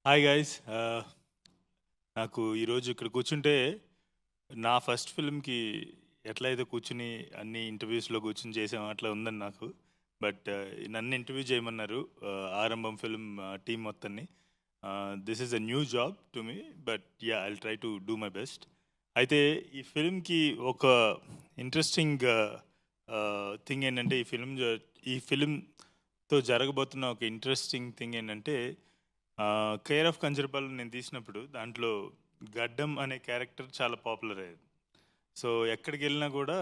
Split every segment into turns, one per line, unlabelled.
Hi guys. నాకు ఈరోజు ఇక్కడ కూర్చుంటే నా ఫస్ట్ ఫిల్మ్కి ఎట్లయితే కూర్చుని అన్ని ఇంటర్వ్యూస్లో కూర్చుని చేసాం అట్లా ఉందని నాకు. బట్ నన్ను ఇంటర్వ్యూ చేయమన్నారు ఆరంభం ఫిల్మ్ టీం మొత్తాన్ని. This is a new job to me, but yeah I'll try to do my best. అయితే ఈ ఫిల్మ్కి ఒక ఇంట్రెస్టింగ్ థింగ్ ఏంటంటే ఈ ఫిల్మ్తో జరగబోతున్న ఒక ఇంట్రెస్టింగ్ థింగ్ ఏంటంటే కేర్ ఆఫ్ కంచరపాలెం నేను తీసినప్పుడు దాంట్లో గడ్డం అనే క్యారెక్టర్ చాలా పాపులర్ అయ్యేది. సో ఎక్కడికి వెళ్ళినా కూడా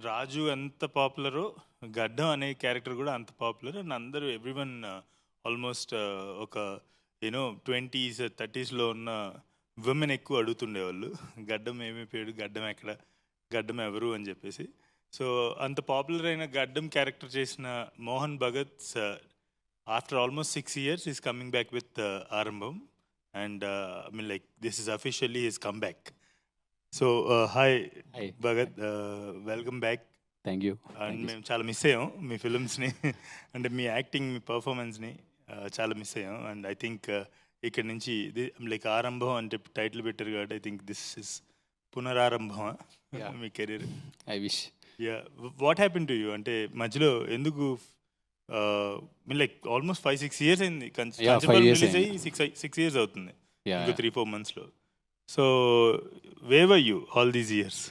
రాజు ఎంత పాపులరో గడ్డం అనే క్యారెక్టర్ కూడా అంత పాపులర్. అండ్ అందరూ ఎవ్రీవన్ ఆల్మోస్ట్ ఒక 20s 30sలో ఉన్న విమెన్ ఎక్కువ అడుగుతుండేవాళ్ళు, గడ్డం ఏమైపోయాడు, గడ్డం ఎక్కడ, గడ్డం ఎవరు అని చెప్పేసి. సో అంత పాపులర్ అయిన గడ్డం క్యారెక్టర్ చేసిన Mohan Bhagat after almost 6 years he's coming back with Arambam, and I mean, like, this is officially his comeback. So hi Bhagat, welcome back.
Thank you.
And మేము చాలా మిస్ అయ్యాం మీ ఫిల్మ్స్ని అంటే మీ యాక్టింగ్, మీ పర్ఫార్మెన్స్ని చాలా మిస్ అయ్యాం. అండ్ ఐ థింక్ ఇక్కడ నుంచి like ఆరంభం అంటే టైటిల్ పెట్టారు కాబట్టి ఐ థింక్ దిస్ ఇస్ పునరారంభం మీ career.
I wish.
Yeah, what happen to you? అంటే మధ్యలో ఎందుకు లైక్ ఆల్మోస్ట్ 5-6 years అయింది, రిలీజ్ అయ్యి 6 years అవుతుంది ఇంకో 3-4 monthsలో. So where were you all these years?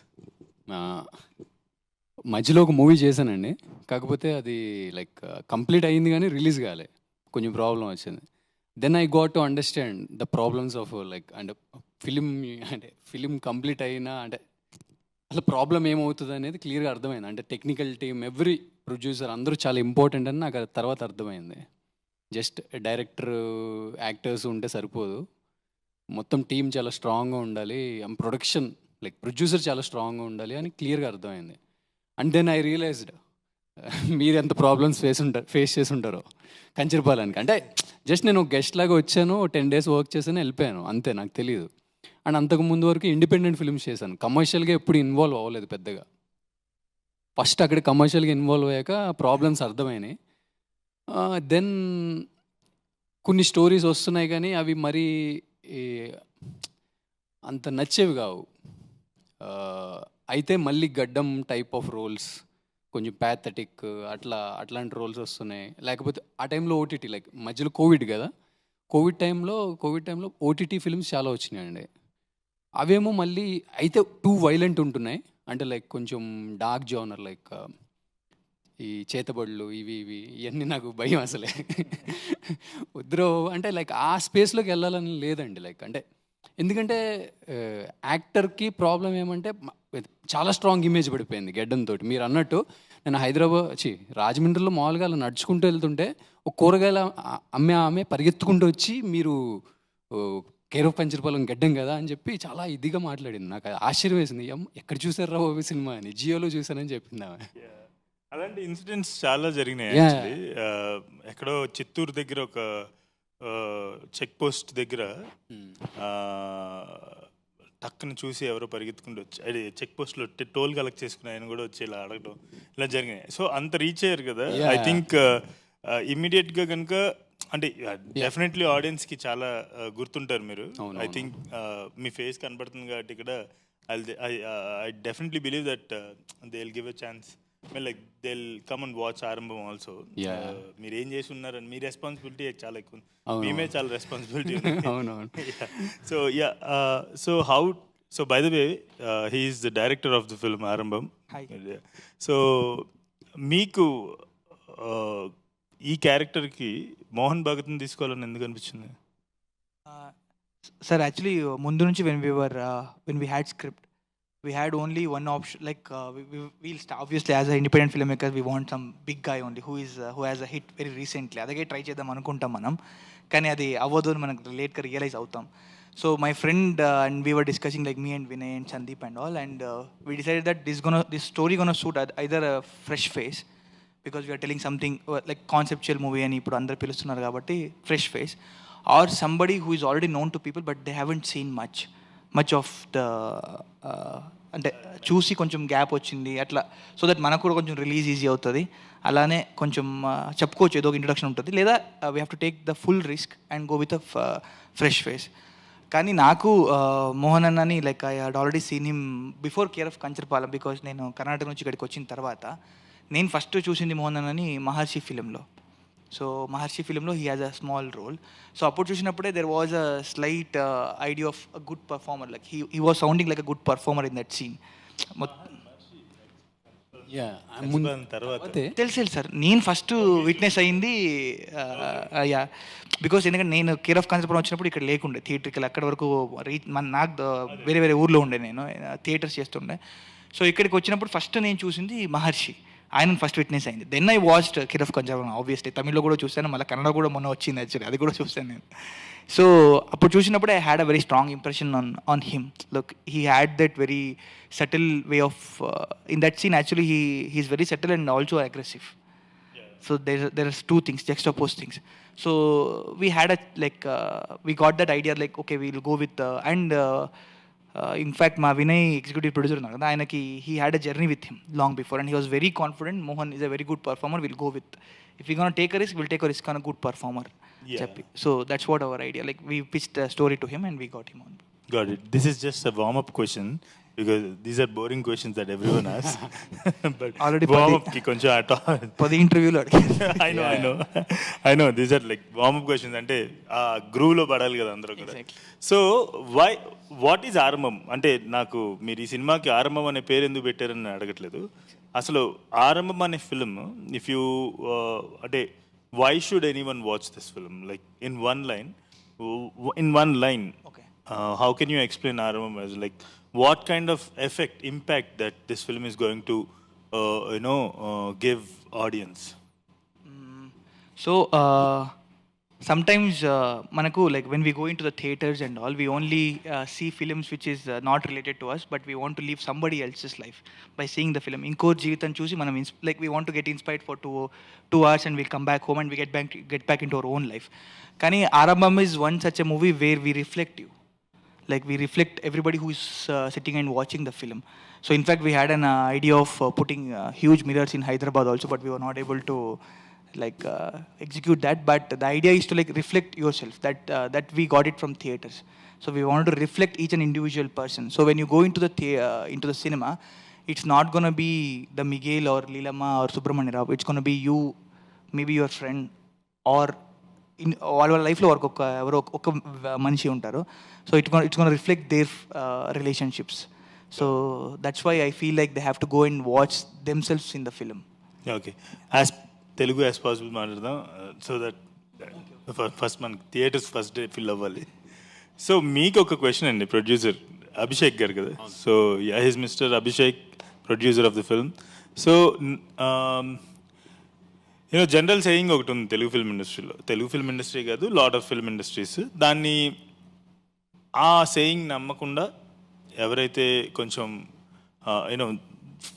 మధ్యలో ఒక మూవీ చేశానండి, కాకపోతే అది లైక్ కంప్లీట్ అయ్యింది కానీ రిలీజ్ కాలే, కొంచెం ప్రాబ్లం వచ్చింది. Then I got to understand the problems of like అంటే ఫిలిం కంప్లీట్ అయినా అంటే అసలు ప్రాబ్లం ఏమవుతుంది అనేది క్లియర్గా అర్థమైంది. అంటే టెక్నికల్ టీమ్, ఎవ్రీ ప్రొడ్యూసర్ అందరూ చాలా ఇంపార్టెంట్ అని నాకు తర్వాత అర్థమైంది. జస్ట్ డైరెక్టర్, యాక్టర్స్ ఉంటే సరిపోదు, మొత్తం టీం చాలా స్ట్రాంగ్గా ఉండాలి, ప్రొడక్షన్ లైక్ ప్రొడ్యూసర్ చాలా స్ట్రాంగ్గా ఉండాలి అని క్లియర్గా అర్థమైంది. అండ్ దెన్ ఐ రియలైజ్డ్ మీరు ఎంత ప్రాబ్లమ్స్ ఫేస్ చేసి ఉంటారో కంచరపాలెంకి. అంటే జస్ట్ నేను గెస్ట్ లాగా వచ్చాను, 10 days వర్క్ చేశాను, వెళ్ళిపోయాను, అంతే, నాకు తెలియదు. అండ్ అంతకు ముందు వరకు ఇండిపెండెంట్ ఫిల్మ్స్ చేశాను, కమర్షియల్గా ఎప్పుడు ఇన్వాల్వ్ అవ్వలేదు పెద్దగా. ఫస్ట్ అక్కడ కమర్షియల్గా ఇన్వాల్వ్ అయ్యాక ప్రాబ్లమ్స్ అర్థమైనాయి. దెన్ కొన్ని స్టోరీస్ వస్తున్నాయి కానీ అవి మరీ అంత నచ్చేవి కావు. అయితే మళ్ళీ గడ్డం టైప్ ఆఫ్ రోల్స్, కొంచెం ప్యాథటిక్ అట్లాంటి రోల్స్ వస్తున్నాయి. లేకపోతే ఆ టైంలో ఓటీటీ, లైక్ మధ్యలో కోవిడ్ కదా, కోవిడ్ టైంలో ఓటీటీ ఫిల్మ్స్ చాలా వచ్చినాయండి. అవేమో మళ్ళీ అయితే టూ వైలెంట్ ఉంటున్నాయి, అంటే లైక్ కొంచెం డార్క్ జోనర్, లైక్ ఈ చేతబడులు ఇవన్నీ నాకు భయం అసలే. వద్దురో అంటే లైక్ ఆ స్పేస్లోకి వెళ్ళాలని లేదండి. లైక్ అంటే ఎందుకంటే యాక్టర్కి ప్రాబ్లం ఏమంటే చాలా స్ట్రాంగ్ ఇమేజ్ పడిపోయింది గెడ్డంతో. మీరు అన్నట్టు నేను రాజమండ్రిలో మామూలుగా అలా నడుచుకుంటూ వెళ్తుంటే ఒక కూరగాయల ఆమె పరిగెత్తుకుంటూ వచ్చి మీరు కేర్ ఆఫ్ కంచరపాలెం గెడ్డం కదా అని చెప్పి చాలా ఇదిగా మాట్లాడింది. నాకు ఆశ్చర్యం వేసింది, ఎక్కడ చూసారా ఓ సినిమా అని, జియోలో చూసానని చెప్పింది ఆమె.
అలాంటి ఇన్సిడెంట్స్ చాలా జరిగినాయి యాక్చువల్లీ. ఎక్కడో చిత్తూరు దగ్గర ఒక చెక్ పోస్ట్ దగ్గర టక్కున చూసి ఎవరో పరిగెత్తుకుంటూ వచ్చి అది చెక్ పోస్ట్లో టోల్ కలెక్ట్ చేసుకుని ఆయన కూడా వచ్చి ఇలా అడగడం ఇలా జరిగినాయి. సో అంత రీచ్ అయ్యారు కదా. ఐ థింక్ ఇమ్మీడియట్గా కనుక అంటే డెఫినెట్లీ ఆడియన్స్కి చాలా గుర్తుంటారు మీరు. ఐ థింక్ మీ ఫేస్ కనబడుతుంది కాబట్టి ఇక్కడ I definitely believe that they will give a chance. Like they will come and watch ఆరంభం ఆల్సో. మీరు ఏం చేసి ఉన్నారని మీ రెస్పాన్సిబిలిటీ చాలా ఎక్కువ, మేమే చాలా రెస్పాన్సిబిలిటీ ఉంది. So yeah, so by the way he is the director of the film ఆరంభం. సో మీకు ఈ క్యారెక్టర్కి మోహన్ భగత్ని తీసుకోవాలని ఎందుకు అనిపించింది?
సార్ యాక్చువల్లీ ముందు నుంచి when we had script, we had only one option, like we'll start, obviously as an independent filmmaker we want some big guy only who has a hit very recently. అదే try చేద్దాం అనుకుంటాం మనం, కానీ అది అవ్వదు అని మనకు లేట్గా రియలైజ్ అవుతాం. So my friend and we were discussing, like me and Vinay and Sandeep and all, and we decided that this story gonna suit either a fresh face, because we are telling something like conceptual movie అని ఇప్పుడు అందరు పిలుస్తున్నారు కాబట్టి fresh face, or somebody who is already known to people but they haven't seen much of the అంటే చూసి కొంచెం gap వచ్చింది అట్లా, సో దట్ మనకు కూడా కొంచెం రిలీజ్ ఈజీ అవుతుంది. అలానే కొంచెం చెప్పుకోవచ్చు, ఏదో ఒక ఇంట్రొడక్షన్ ఉంటుంది, లేదా we have to take the full risk and go with a fresh face. కానీ నాకు మోహన్ అన్నని like I had already seen him before care of Kancharapalem, because నేను కర్ణాటక నుంచి ఇక్కడికి వచ్చిన తర్వాత నేను ఫస్ట్ చూసింది మోహన్ అన్నని మహర్షి ఫిలింలో. సో మహర్షి ఫిలింలో he has a small role. So అప్పుడు చూసినప్పుడే there was a slight idea of a good performer, like he was sounding like a good performer in that scene. తెలుసు సార్, నేను ఫస్ట్ విట్నెస్ అయింది యా, బికాస్ ఎందుకంటే నేను care of concept వచ్చినప్పుడు ఇక్కడ లేకుండే థియేటర్కి, అక్కడి వరకు నాకు వేరే వేరే ఊర్లో ఉండే, నేను థియేటర్స్ చేస్తుండే. సో ఇక్కడికి వచ్చినప్పుడు ఫస్ట్ నేను చూసింది మహర్షి, ఆయన ఫస్ట్ విట్నెస్ అయింది. Then I watched care of Kancharapalem, obviously తమిళ్లో కూడా చూశాను, మళ్ళీ కన్నడ కూడా మొన్న వచ్చింది యాక్చువల్లీ, అది కూడా చూశాను నేను. సో అప్పుడు చూసినప్పుడు I had a very strong impression on him. Look, he had that very subtle way of in that scene. Actually he's very subtle and also aggressive. So there are two things, juxtaposed things. So we had a like we got that idea like okay, we'll go with in fact ma Vinay executive producer unnadu kada, ayanaki he had a journey with him long before and he was very confident Mohan is a very good performer, we'll go with, if we're going to take a risk, we'll take a risk on a good performer. Cheppi. So that's what our idea, like we pitched a story to him and we got him on.
Got it. This is just a warm up question because these are boring questions that everyone asks. But
Already
warm up ki koncham
పది ఇంటర్వ్యూలో
I know these are like warm up questions అంటే ఆ groove లో పడాలి కదా అందరూ కూడా. So what is ఆరంభం అంటే, నాకు మీరు ఈ సినిమాకి ఆరంభం అనే పేరు ఎందుకు పెట్టారని అడగట్లేదు. అసలు ఆరంభం అనే ఫిల్మ్ ఇఫ్ యూ అంటే why should anyone watch this film, like in one line how can you explain Arambam as, like, what kind of effect, impact that this film is going to give audience?
So sometimes manaku, like when we go into the theaters and all, we only see films which is not related to us, but we want to live somebody else's life by seeing the film. Inko jeevitam chusi manam like we want to get inspired for 2 hours and we'll come back home and we get back into our own life. Kani Arambam is one such a movie where we reflect you, like we reflect everybody who is sitting and watching the film. So in fact we had an idea of putting huge mirrors in Hyderabad also, but we were not able to like execute that. But the idea is to like reflect yourself, that we got it from theaters. So we wanted to reflect each and individual person. So when you go into the cinema, it's not going to be the Miguel or Leelamma or Subramanya Rao, it's going to be you, maybe your friend, or in వాళ్ళ లైఫ్లో వరకు ఎవరో ఒక మనిషి ఉంటారు. So it's gonna reflect their relationships. So that's why I feel like they have to go and watch themselves in the film.
Okay, as Telugu as possible మాట్లాడదాం so that first మనకి theatres first day fill అవ్వాలి. So మీకు ఒక question అండి, producer Abhishek garu కదా. So yeah, his mister Abhishek, producer of the film. So general saying ఒకటి ఉంది Telugu film ఇండస్ట్రీలో, తెలుగు ఫిల్మ్ ఇండస్ట్రీ కాదు, లాట్ ఆఫ్ ఫిల్మ్ ఇండస్ట్రీస్, దాన్ని ఆ సేయింగ్ నమ్మకుండా ఎవరైతే కొంచెం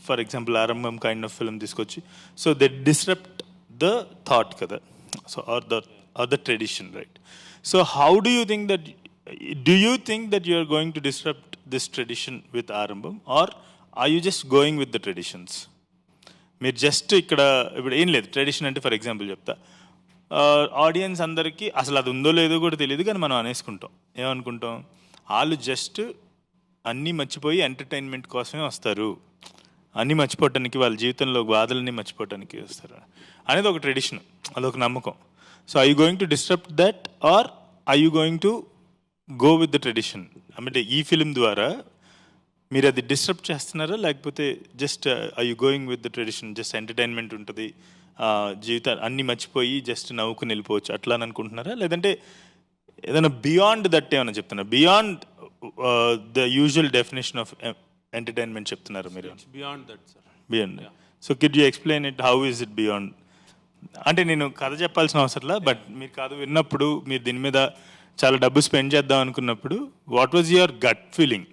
for example Aarambham kind of film తీసుకొచ్చి, so they disrupt the thought కదా, so are the tradition, right? So how do you think that you are going to disrupt this tradition with Aarambham, or are you just going with the traditions? మీరు just ఇక్కడ ఇప్పుడు ఏం లేదు, tradition అంటే for example చెప్తా, audience అందరికీ అసలు అది ఉందో లేదో కూడా తెలియదు, కానీ మనం అనేసుకుంటాం, ఏమనుకుంటాం, వాళ్ళు జస్ట్ అన్నీ మర్చిపోయి ఎంటర్టైన్మెంట్ కోసమే వస్తారు, అన్నీ మర్చిపోవటానికి, వాళ్ళ జీవితంలో బాధలన్నీ మర్చిపోవటానికి వస్తారు అనేది ఒక ట్రెడిషన్, అదొక నమ్మకం. So are you going to disturb that, or are you going to go with the tradition? అంటే ఈ ఫిలిం ద్వారా మీరు అది డిస్టర్బ్ చేస్తున్నారా, లేకపోతే just are you going with the tradition, just entertainment ఉంటుంది, జీవితాలు అన్నీ మర్చిపోయి జస్ట్ నవ్వుకుని వెళ్ళిపోవచ్చు అట్లా అని అనుకుంటున్నారా, లేదంటే ఏదైనా బియాండ్ దట్ ఏమైనా చెప్తున్నా, beyond the usual definition of entertainment చెప్తున్నారు మీరు?
Beyond that sir,
beyond. So kid you explain it, how is it beyond? అంటే నేను కథ చెప్పాల్సిన అవసరంలా, బట్ మీరు కథ విన్నప్పుడు, మీరు దీని మీద చాలా డబ్బు స్పెండ్ చేద్దాం అనుకున్నప్పుడు, what was your gut feeling?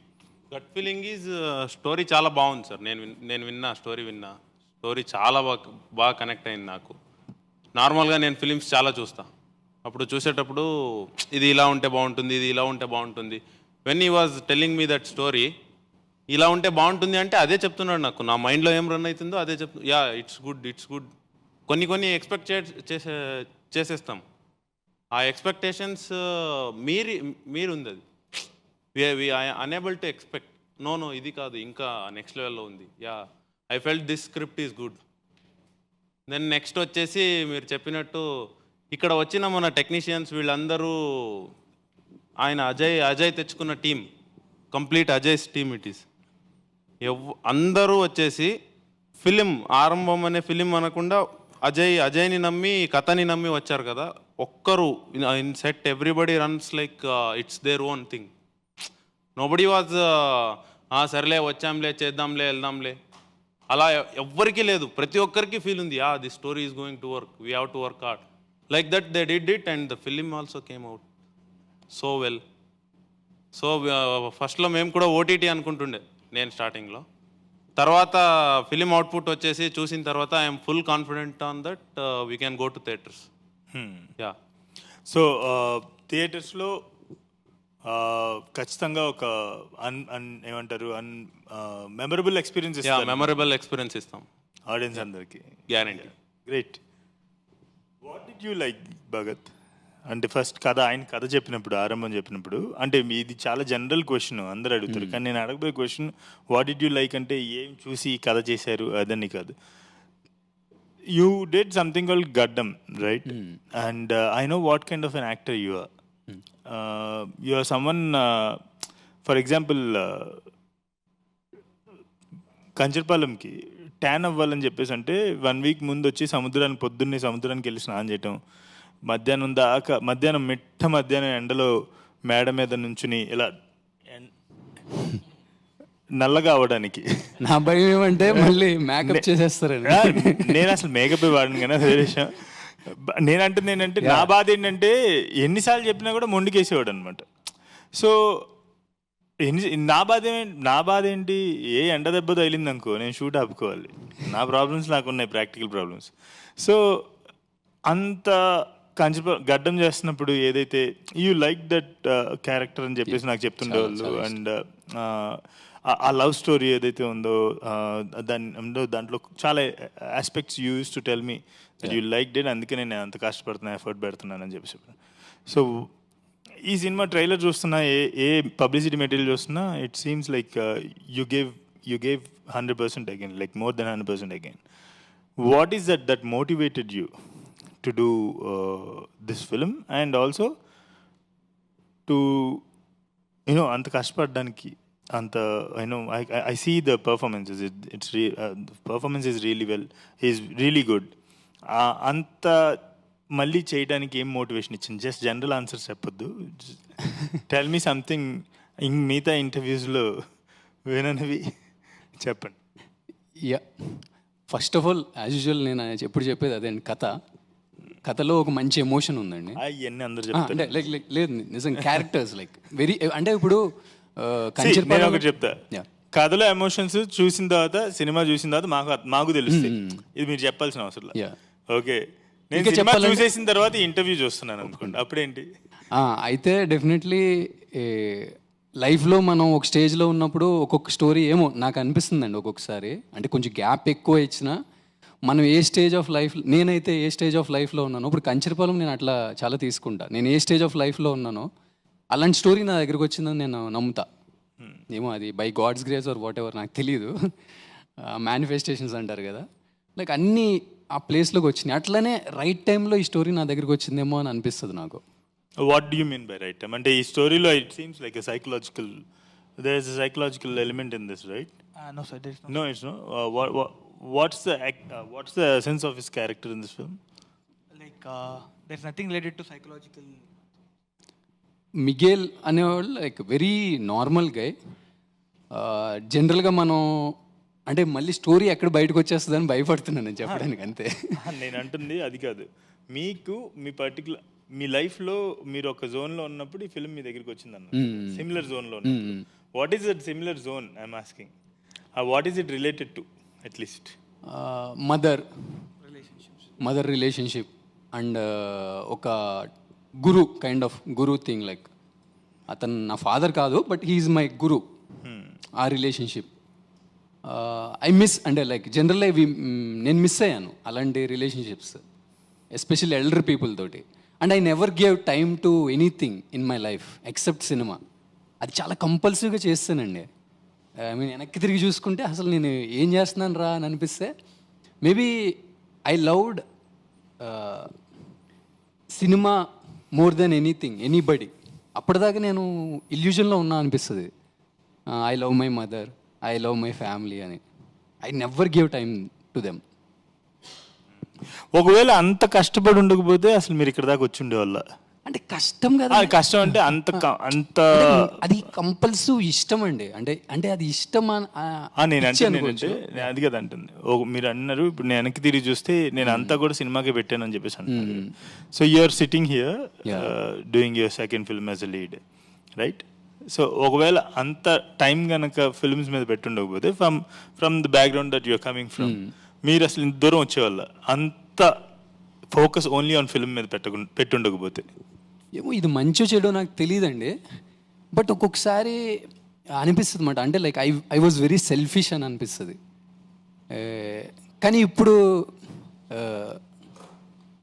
Gut feeling is story చాలా బాగుంది సార్. నేను విన్నా స్టోరీ చాలా బాగా కనెక్ట్ అయింది నాకు. నార్మల్గా నేను ఫిలిమ్స్ చాలా చూస్తా, అప్పుడు చూసేటప్పుడు ఇది ఇలా ఉంటే బాగుంటుంది, ఇది ఇలా ఉంటే బాగుంటుంది. When he was telling me that story, ఇలా ఉంటే బాగుంటుంది అంటే అదే చెప్తున్నాడు నాకు. నా మైండ్లో ఏం రన్ అవుతుందో అదే యా ఇట్స్ గుడ్. కొన్ని ఎక్స్పెక్ట్ చేసేస్తాం. ఆ ఎక్స్పెక్టేషన్స్ మీరుంది అది. We unable to expect. No ఇది కాదు, ఇంకా నెక్స్ట్ లెవెల్లో ఉంది. Yeah I felt this script is good. Then next వచ్చేసి మీరు చెప్పినట్టు ఇక్కడ వచ్చిన మన టెక్నీషియన్స్ వీళ్ళందరూ ఆయన అజయ్ తెచ్చుకున్న team, complete Ajay's team it is. అందరూ వచ్చేసి ఫిలిం ఆరంభం అనే ఫిలిం అనకుండా అజయ్ని నమ్మి కథని నమ్మి వచ్చారు కదా. ఒక్కరు in set everybody runs like it's their own thing. Nobody was సరేలే వచ్చాంలే చేద్దాంలే వెళ్దాంలే అలా ఎవ్వరికీ లేదు. ప్రతి ఒక్కరికి ఫీల్ ఉంది, the story is going to work, we have to work hard. Like that they did it and the film also came out so well. So ఫస్ట్లో మేము కూడా ఓటీటీ అనుకుంటుండే నేను స్టార్టింగ్లో. తర్వాత ఫిలిం అవుట్పుట్ వచ్చేసి చూసిన తర్వాత I'm full confident on that we can go to theatres. Yeah
so థియేటర్స్లో ఖచ్చితంగా ఒక ఏమంటారు మెమరబుల్ ఎక్స్పీరియన్స్
మెమరబుల్ ఎక్స్పీరియన్స్ ఇస్తాం
ఆడియన్స్ అందరికి,
guarantee.
Great. What did you like Bhagat? అంటే ఫస్ట్ ఆయన కథ చెప్పినప్పుడు, ఆరంభం చెప్పినప్పుడు, అంటే ఇది చాలా జనరల్ క్వశ్చన్, అందరు అడుగుతారు. కానీ నేను అడగబోయే question what did you like అంటే ఏం చూసి ఈ కథ చేశారు అదని కాదు. You did something called Gaddam, right? And I know what kind of an actor you are. You are someone, for example కంచర్పాలెంకి ట్యాన్ అవ్వాలని చెప్పేసి అంటే 1 వీక్ ముందు వచ్చి పొద్దున్నే సముద్రానికి వెళ్ళి స్నానం చేయటం, మధ్యాహ్నం మధ్యాహ్నం ఎండలో మేడ మీద నుంచుని ఇలా నల్లగా అవడానికి.
నా భయం ఏమంటే మళ్ళీ మేకప్ చేసేస్తారని.
నేను అసలు మేకప్ వాడను కానీ అదే విషయం. నేనంటే నా బాధ ఏంటంటే ఎన్నిసార్లు చెప్పినా కూడా మొండికేసేవాడు అనమాట. సో నా బాధ ఏంటి, ఏ ఎండ దెబ్బ తగిలింది అనుకో నేను షూట్ ఆపుకోవాలి. నా ప్రాబ్లమ్స్ నాకు ఉన్నాయి, ప్రాక్టికల్ ప్రాబ్లమ్స్. సో అంత గడ్డం చేస్తున్నప్పుడు ఏదైతే యూ లైక్ దట్ క్యారెక్టర్ అని చెప్పేసి నాకు చెప్తుండేవాళ్ళు. అండ్ ఆ లవ్ స్టోరీ ఏదైతే ఉందో దాంట్లో చాలా aspects you use to tell me that you like dead, అందుకే నేను అంత కష్టపడుతున్నా, ఎఫర్ట్ పెడుతున్నాను అని చెప్పేసి. సో ఈ సినిమా ట్రైలర్ చూస్తున్నా, ఏ పబ్లిసిటీ మెటీరియల్ చూస్తున్నా, it seems like you gave 100% again, like more than 100% again. What is that motivated you to do this film and also to anta kashpadaniki anta I see the performances, the performance is really well, he is really good. Anta malli cheyadaniki em motivation ichinది? Just general answers cheppoddu, tell me something in meeta interviews lo venanavi cheppandi.
Yeah, first of all as usual నేను ఎప్పుడు చెప్పేది అదే, కథలో ఒక మంచి emotion ఉందండి.
అవన్నీ అందరూ
అంటే లైక్ లేదు నిజం, క్యారెక్టర్స్ లైక్ వెరీ, అంటే ఇప్పుడు
ఒకటి చెప్తా, కథలో ఎమోషన్స్ చూసిన తర్వాత, సినిమా చూసిన తర్వాత మాకు తెలుస్తాయి. ఇది మీరు చెప్పాల్సిన అవసరం లేదు. ఓకే, నేను సినిమా చూసేసిన తర్వాత ఇంటర్వ్యూ చూస్తున్నాను అనుకోండి, అప్పుడేంటి?
అయితే డెఫినెట్లీ లైఫ్లో మనం ఒక స్టేజ్లో ఉన్నప్పుడు ఒక్కొక్క స్టోరీ ఏమో నాకు అనిపిస్తుందండి ఒక్కొక్కసారి, అంటే కొంచెం గ్యాప్ ఎక్కువ ఇచ్చినా మనం ఏ స్టేజ్ ఆఫ్ లైఫ్, నేనైతే ఏ స్టేజ్ ఆఫ్ లైఫ్లో ఉన్నానో, ఇప్పుడు కంచరపాలెం నేను అట్లా చాలా తీసుకుంటా, నేను ఏ స్టేజ్ ఆఫ్ లైఫ్లో ఉన్నానో అలాంటి స్టోరీ నా దగ్గరికి వచ్చిందని నేను నమ్ముతా. ఏమో అది by God's grace or whatever నాకు తెలియదు, మేనిఫెస్టేషన్స్ అంటారు కదా, లైక్ అన్నీ ఆ ప్లేస్లోకి వచ్చినాయి. అట్లనే రైట్ టైంలో ఈ స్టోరీ నా దగ్గరికి వచ్చిందేమో అని అనిపిస్తుంది నాకు.
What do you mean by right time? అంటే ఈ స్టోరీలో it seems like a psychological, there is a psychological element in this, right?
No sir, there is no.
No, it's no. What's the essence of his character in this film?
Like there's nothing related to psychological.
Miguel అనేవాళ్ళు like very normal గై. జనరల్గా మనం అంటే మళ్ళీ story ఎక్కడ బయటకు వచ్చేస్తుందని భయపడుతున్నాను నేను చెప్పడానికి, అంతే.
నేను అంటుంది అది కాదు, మీకు మీ లైఫ్లో మీరు ఒక జోన్లో ఉన్నప్పుడు ఈ ఫిల్మ్ మీ దగ్గరికి వచ్చిందన్న, సిమిలర్ జోన్లో ఉన్నప్పుడు. What is that similar zone I'm asking? What is it related to? Atleast
mother relationship and ఒక kind of guru thing, like అతను నా ఫాదర్ కాదు బట్ హీఈస్ మై గురు. ఆ రిలేషన్షిప్ ఐ మిస్ అంటే లైక్ జనరల్గా నేను మిస్ అయ్యాను అలాంటి రిలేషన్షిప్స్, ఎస్పెషల్లీ ఎల్డర్ పీపుల్ తోటి. And I never gave time to anything in my life except cinema. అది చాలా కంపల్సివ్గా చేస్తానండి. ఐ మీన్ వెనక్కి తిరిగి చూసుకుంటే అసలు నేను ఏం చేస్తున్నాను రా అని అనిపిస్తే maybe I loved cinema more than anything anybody. అప్పటిదాకా నేను ఇల్యూజన్లో ఉన్నా అనిపిస్తుంది. I love my mother, I love my family అని. I never give time to them.
ఒకవేళ అంత కష్టపడి ఉండకపోతే అసలు మీరు ఇక్కడ దాకా వచ్చి ఉండేవాళ్ళ?
అంటే కష్టం కదా,
కష్టం అంటే అంత
అది కంపల్సివ్ ఇష్టం అండి. అంటే అది ఇష్టం
నేను అంటే అది కదా అంటుంది. మీరు అన్నారు ఇప్పుడు నేను వెనక్కి తిరిగి చూస్తే నేను అంతా కూడా సినిమాకే పెట్టాను అని చెప్పేసి అంటున్నారు. So you're sitting here doing your second film as a lead, right? So ఒకవేళ అంత టైం కనుక ఫిల్మ్స్ మీద పెట్టుండకపోతే from the background that you're coming from, మీరు అసలు ఇంత దూరం వచ్చేవాళ్ళ? అంత ఫోకస్ ఓన్లీ ఆన్ ఫిల్మ్ మీద పెట్టుండకపోతే?
ఏమో ఇది మంచో చెడో నాకు తెలియదండి, బట్ ఒక్కొక్కసారి అనిపిస్తుంది అన్నమాట. అంటే like I was very selfish అని అనిపిస్తుంది. కానీ ఇప్పుడు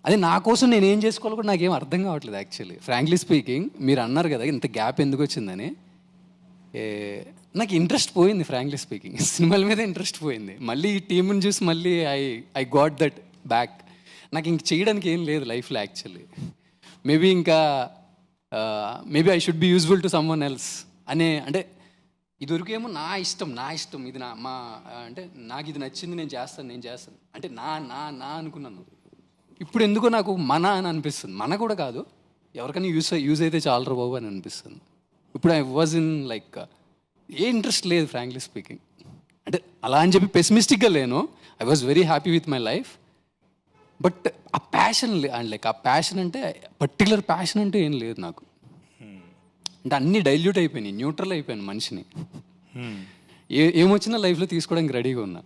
అదే నా కోసం నేను ఏం చేసుకోవాలో కూడా నాకేం అర్థం కావట్లేదు యాక్చువల్లీ, ఫ్రాంక్లీ స్పీకింగ్. మీరు అన్నారు కదా ఇంత గ్యాప్ ఎందుకు వచ్చిందని, నాకు ఇంట్రెస్ట్ పోయింది ఫ్రాంక్లీ స్పీకింగ్. సినిమాల మీద ఇంట్రెస్ట్ పోయింది. మళ్ళీ ఈ టీంని చూసి మళ్ళీ ఐ గాట్ దట్ బ్యాక్. నాకు ఇంక చేయడానికి ఏం లేదు లైఫ్లో actually. Maybe I should be useful to someone else అనే, అంటే ఇదివరకేమో నా ఇష్టం ఇది అంటే నాకు ఇది నచ్చింది నేను చేస్తాను అంటే నా అనుకున్నాను. ఇప్పుడు ఎందుకో నాకు మన అని అనిపిస్తుంది. మన కూడా కాదు, ఎవరికైనా యూజ్ అయితే చాలరా బాబు అని అనిపిస్తుంది. ఇప్పుడు I was in like A interest లేదు ఫ్రాంక్లీ స్పీకింగ్. అంటే అలా అని చెప్పి పెసిమిస్టిక్గా లేను. I was very happy with my life. But ఆ ప్యాషన్ అండ్ లైక్ ఆ ప్యాషన్ అంటే పర్టికులర్ ప్యాషన్ అంటే ఏం లేదు నాకు. అంటే అన్నీ డైల్యూట్ అయిపోయినాయి, న్యూట్రల్ అయిపోయాను మనిషిని. ఏమొచ్చినా లైఫ్లో తీసుకోవడానికి రెడీగా ఉన్నా.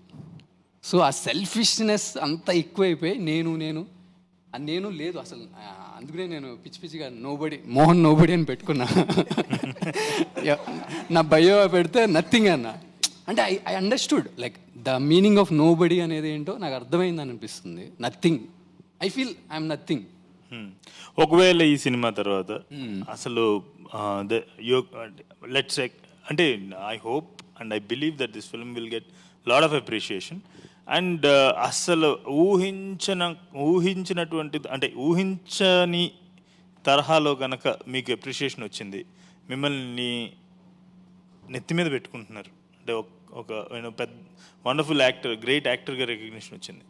సో ఆ సెల్ఫిష్నెస్ అంతా ఎక్కువైపోయి నేను లేదు అసలు. అందుకనే నేను పిచ్చిగా మోహన్ నోబడి అని పెట్టుకున్నా. నా బయో పెడితే నథింగ్ అన్న. అంటే I understood like the meaning of nobody అనేది ఏంటో నాకు అర్థమైంది అనిపిస్తుంది. Nothing, I feel I'm nothing.
ఒకవేళ ఈ సినిమా తర్వాత అసలు లెట్స్ అంటే I hope and I believe that this film will get lot of appreciation. And అసలు ఊహించినటువంటి అంటే ఊహించని తరహాలో కనుక మీకు అప్రిషియేషన్ వచ్చింది, మిమ్మల్ని నెత్తి మీద పెట్టుకుంటున్నారు అంటే ఒక పెద్ద వండర్ఫుల్ యాక్టర్, గ్రేట్ యాక్టర్గా రికగ్నిషన్ వచ్చింది,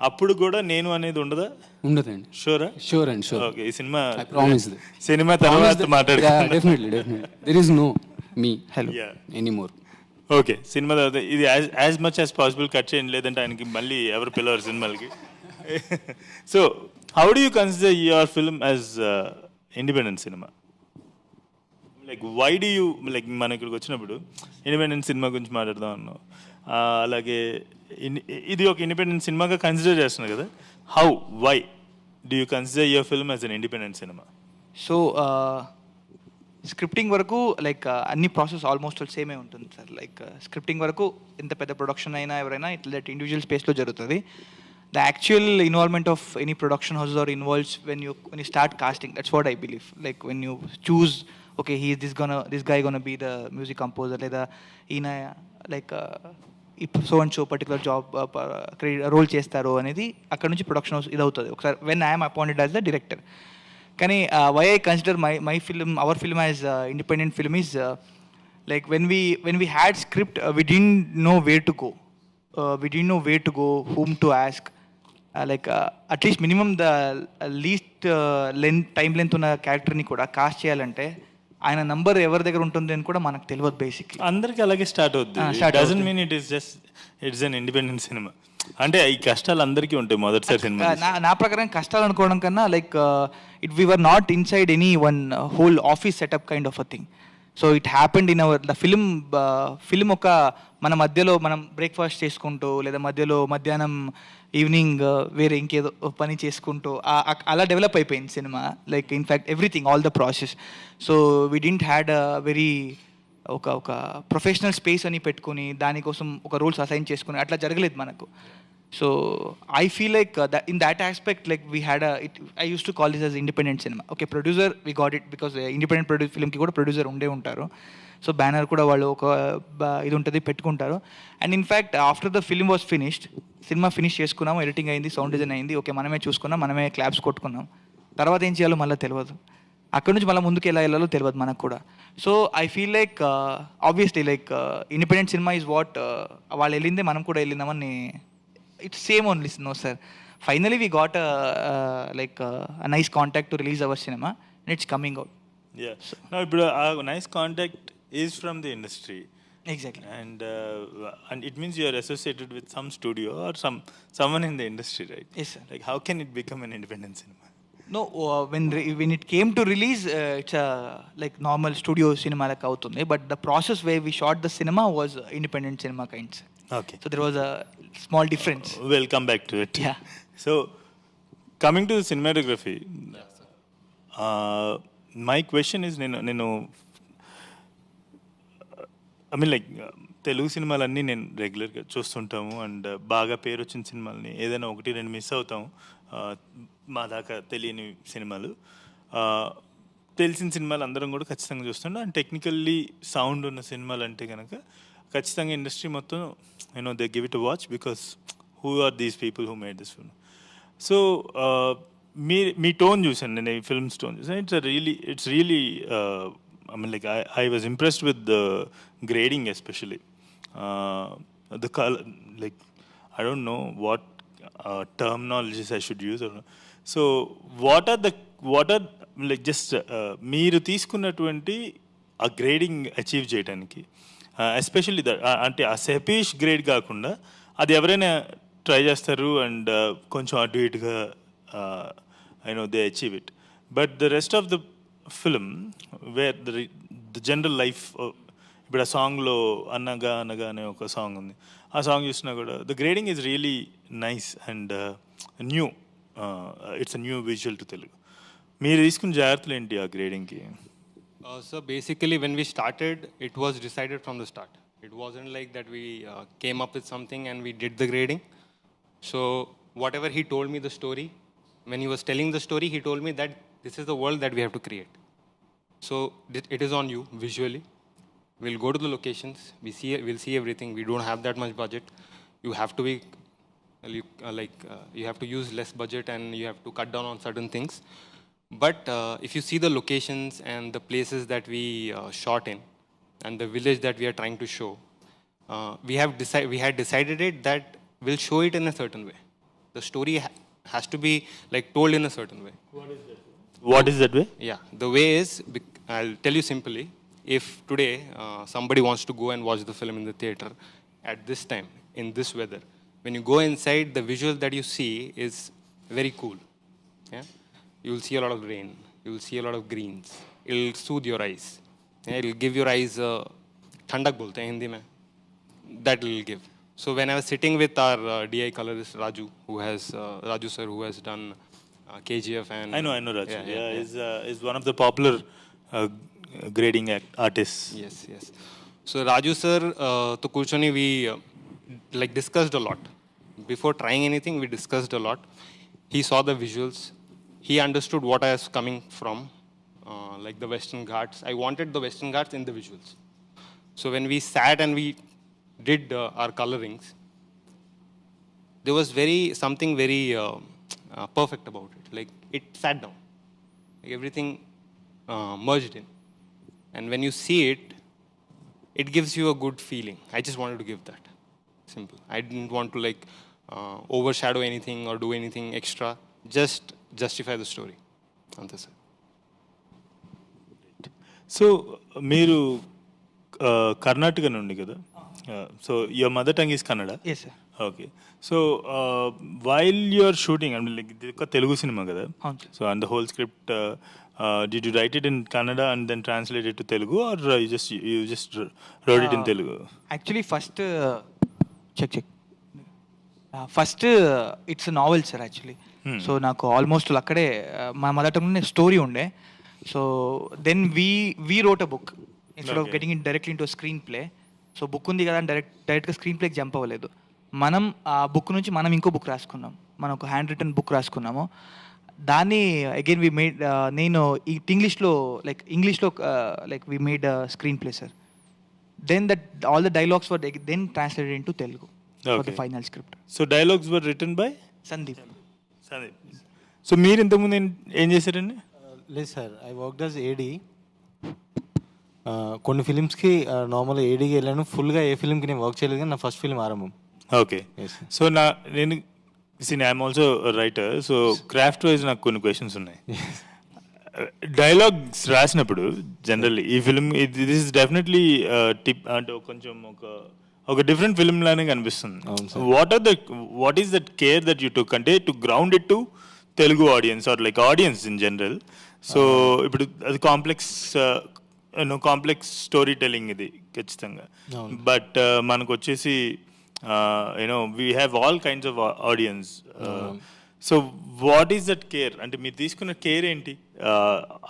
అప్పుడు కూడా నేను అనేది ఉండదా?
ఉండదండి.
షూరా?
Sure and sure.
ఓకే, ఈ సినిమా
సినిమా
తర్వాత మాట్లాడుకుందాం.
Definitely there is no me anymore.
Okay, cinema తర్వాత ఇది as much as possible cut చేయండి, లేదంటే ఆయనకి మళ్ళీ ఎవరు పిలవరు సినిమాలకి. So how do you consider your film as independent cinema? Like why do you like మన ఇక్కడికి వచ్చినప్పుడు ఇండిపెండెంట్ సినిమా గురించి మాట్లాడదాం అన్నావు, అలాగే ఇది ఒక ఇండిపెండెంట్ సినిమాగా కన్సిడర్ చేస్తున్నారు కదా. How, why do you consider your film as an independent cinema?
So scripting వరకు లైక్ అన్ని ప్రాసెస్ ఆల్మోస్ట్ సేమే ఉంటుంది సార్. లైక్ స్క్రిప్టింగ్ వరకు ఎంత పెద్ద ప్రొడక్షన్ అయినా ఎవరైనా ఇట్లా దట్ ఇండివిజువల్ స్పేస్లో జరుగుతుంది. The actual involvement of any production house or involves when you start casting. That's what I believe. Like when you choose okay this guy gonna be the music composer, లేదా ఈయన like so and so particular job role చేస్తారు అనేది అక్కడ నుంచి production house ఇది అవుతుంది ఒకసారి when I'm appointed as the director. కానీ why I consider my film, our film as independent film is like when we had script we didn't know where to go, whom to ask. Like at least minimum the least time length ఉన్న క్యారెక్టర్ని కూడా cost చేయాలంటే ఆయన number ఎవరి దగ్గర ఉంటుంది అని కూడా మనకు తెలియదు. బేసిక్లీ అందరికీ అలాగే స్టార్ట్ అవుతుంది. Doesn't mean it is just it's an independent cinema. అంటే ఈ కష్టాలు అందరికీ ఉంటాయి మొదటిసారి సినిమా. నా ప్రకారం కష్టాలు అనుకోవడం కన్నా like we were not inside any one whole office setup kind of a thing. So it happened in our the film ఒక మన మధ్యలో మనం బ్రేక్ఫాస్ట్ చేసుకుంటూ లేదా మధ్యాహ్నం ఈవినింగ్ వేరే ఇంకేదో పని చేసుకుంటూ అలా డెవలప్ అయిపోయింది cinema. Like in fact everything, all the process. So we didn't had a very ఒక ప్రొఫెషనల్ స్పేస్ అని పెట్టుకుని దానికోసం ఒక రూల్స్ అసైన్ చేసుకుని అట్లా జరగలేదు మనకు. So I feel like in that aspect like we had I used to call this as independent cinema. Okay, producer we got it because independent ఫిల్మ్కి కూడా ప్రొడ్యూసర్ ఉండే ఉంటారు. సో బ్యానర్ కూడా వాళ్ళు ఒక ఇది ఉంటుంది పెట్టుకుంటారు. And in fact after the film was finished, cinema finish చేసుకున్నాము, ఎడిటింగ్ అయింది, సౌండ్ డిజైన్ అయింది, ఓకే మనమే చూసుకున్నాం, మనమే క్లాప్స్ కొట్టుకున్నాం. తర్వాత ఏం చేయాలో మళ్ళీ తెలియదు, అక్కడ నుంచి మళ్ళీ ముందుకు ఎలా వెళ్ళాలో తెలియదు మనకు కూడా. So I feel like obviously like independent cinema is what వాళ్ళు వెళ్ళిందే మనం కూడా వెళ్ళిందామని. It's same only no sir. Finally we got like nice contact to release our cinema and it's coming out.
ఇప్పుడు ఆ nice contact is from the industry.
Exactly.
And it means you are associated with some studio or someone in the industry, right?
Yes, sir.
Like how can it become an independent cinema?
No, when it came to release, it's a like normal studio cinema like avutundi, but the process where we shot the cinema was independent cinema kinds.
Okay.
So there was a small difference.
We'll come back to it.
Yeah.
So coming to the cinematography, my question is, నేను I mean like Telugu సినిమాలన్నీ నేను రెగ్యులర్గా చూస్తుంటాము and బాగా పేరు వచ్చిన సినిమాలని ఏదైనా ఒకటి రెండు మిస్ అవుతాము, మా దాకా తెలియని సినిమాలు. తెలిసిన సినిమాలు అందరం కూడా ఖచ్చితంగా చూస్తుంటాం. అండ్ టెక్నికల్లీ సౌండ్ ఉన్న సినిమాలు అంటే కనుక ఖచ్చితంగా ఇండస్ట్రీ మొత్తం they give it watch because who are these people who made this film. So మీ టోన్ చూసాను నేను, ఈ ఫిల్మ్స్ టోన్ చూసాను. It's really I mean, like I was impressed with the grading, especially the color. Like I don't know what terminologies I should use. So what are like just మీరు తీసుకున్నటువంటి ఆ grading achieve చేయడానికి, especially అంటే ఆ సెపీష్ grade కాకుండా అది ఎవరైనా try చేస్తారు అండ్ కొంచెం అటు ఇటుగా they achieve it. But the rest of the film where the general life, ఇప్పుడు ఆ సాంగ్లో అనగా అనగా అనే ఒక సాంగ్ ఉంది, ఆ సాంగ్ చూసినా కూడా the grading is really nice and new. It's a new visual to Telugu. మీరు తీసుకున్న జాగ్రత్తలు ఏంటి ఆ గ్రేడింగ్కి?
So basically when we started, it was decided from the start. It wasn't like that we came up with something and we did the grading. So whatever he told me the story, when he was telling the story, he told me that this is the world that we have to create. So it is on you visually. We'll go to the locations. We'll see everything. We don't have that much budget. You have to be you have to use less budget and you have to cut down on certain things. But if you see the locations and the places that we shot in and the village that we are trying to show, we had decided it that we'll show it in a certain way. The story has to be like told in a certain way.
What is that way?
Yeah, the way is, I'll tell you simply, if today somebody wants to go and watch the film in the theater at this time, in this weather, when you go inside, the visual that you see is very cool. Yeah? You will see a lot of rain, you will see a lot of greens, it will soothe your eyes. Yeah? It will give your eyes, thandak bolte hain Hindi mein, that will give. So when I was sitting with our DI colorist Raju sir, who has done KGF and...
I know Raju. Yeah. He's one of the popular grading artists.
Yes. So Raju sir, to kurchoni we like discussed a lot. Before trying anything, we discussed a lot. He saw the visuals. He understood what I was coming from, like the Western Ghats. I wanted the Western Ghats in the visuals. So when we sat and we did our colorings, there was something very perfect about it. Like it sat down, like everything merged in, and when you see it, it gives you a good feeling. I just wanted to give that. Simple. I didn't want to like overshadow anything or do anything extra. Just justify the story. Ante sir.
So మీరు కర్ణాటక నుండి కదా, so your mother tongue is Kannada?
Yes, sir.
Okay. So while you're shooting, అంటే like ఇది ఒక Telugu cinema కదా,
అవును sir.
So and the whole script did you write it in Kannada and then translate it to Telugu or you just wrote it in Telugu?
Actually first first it's novel sir actually. So నాకు almost అక్కడే మా mother tongue story ఉండే. So then we wrote a book. Instead of getting in directly into screenplay. So book ఉంది కదా అని డైరెక్ట్గా screen ప్లేకి jump అవ్వలేదు. మనం ఆ బుక్ నుంచి మనం ఇంకో బుక్ రాసుకున్నాం, మనం ఒక హ్యాండ్ రిటర్న్ బుక్ రాసుకున్నాము. దాన్ని అగైన్ వి మేడ్, నేను ఇంగ్లీష్లో like we made screenplay sir. Then that all the dialogues were then translated into Telugu for the final script.
So dialogues were written by
Sandeep.
So మీరు ఇంతకుముందు ఏం చేశారండి?
లేదు sir, I work as AD. కొన్ని ఫిలిమ్స్కి నార్మల్గా ఏడీకి వెళ్ళాను. ఫుల్గా ఏ ఫిలింకి నేను వర్క్ చేయలేదు, కానీ నా ఫస్ట్ ఫిలిం ఆరంభం.
ఓకే. సో నేను I'm also writer. So craft wise నాకు కొన్ని క్వశ్చన్స్ ఉన్నాయి. డైలాగ్స్ రాసినప్పుడు జనరల్లీ ఈ film this is definitely tip అంటే కొంచెం ఒక డిఫరెంట్ ఫిల్మ్ లానే కనిపిస్తుంది. What is that care that you took అంటే to ground it to Telugu audience or like audience in general? So ఇప్పుడు అది కాంప్లెక్స్ స్టోరీ టెల్లింగ్ ఇది ఖచ్చితంగా. బట్ మనకు వచ్చేసి we have all kinds of audience. So what is that care అంటే మీరు తీసుకున్న కేర్ ఏంటి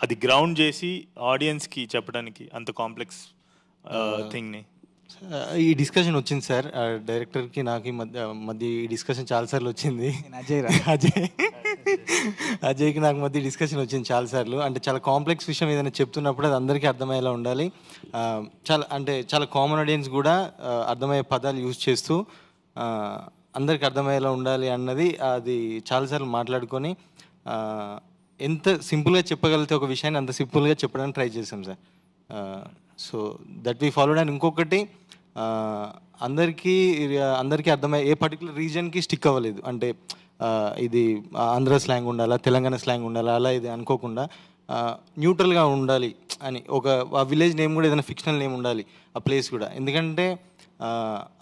అది గ్రౌండ్ చేసి ఆడియన్స్కి చెప్పడానికి అంత కాంప్లెక్స్ థింగ్ని?
ఈ డిస్కషన్ వచ్చింది సార్ డైరెక్టర్కి నాకు మధ్య ఈ డిస్కషన్ చాలాసార్లు వచ్చింది. అజయ్కి నాకు మధ్య డిస్కషన్ వచ్చింది చాలాసార్లు. అంటే చాలా కాంప్లెక్స్ విషయం ఏదైనా చెప్తున్నప్పుడు అది అందరికీ అర్థమయ్యేలా ఉండాలి. చాలా కామన్ ఆడియన్స్ కూడా అర్థమయ్యే పదాలు యూజ్ చేస్తూ అందరికి అర్థమయ్యేలా ఉండాలి అన్నది అది చాలాసార్లు మాట్లాడుకొని ఎంత సింపుల్గా చెప్పగలిగితే ఒక విషయాన్ని అంత సింపుల్గా చెప్పడానికి ట్రై చేసాం sir. So that we followed. And ఇంకొకటి అందరికీ అర్థమయ్యే ఏ పర్టికులర్ రీజన్కి స్టిక్ అవ్వలేదు. అంటే ఇది ఆంధ్ర స్లాంగ్ ఉండాలా, తెలంగాణ స్లాంగ్ ఉండాలా, అలా ఇది అనుకోకుండా న్యూట్రల్గా ఉండాలి అని ఆ విలేజ్ నేమ్ కూడా ఏదైనా ఫిక్షనల్ నేమ్ ఉండాలి, ఆ ప్లేస్ కూడా. ఎందుకంటే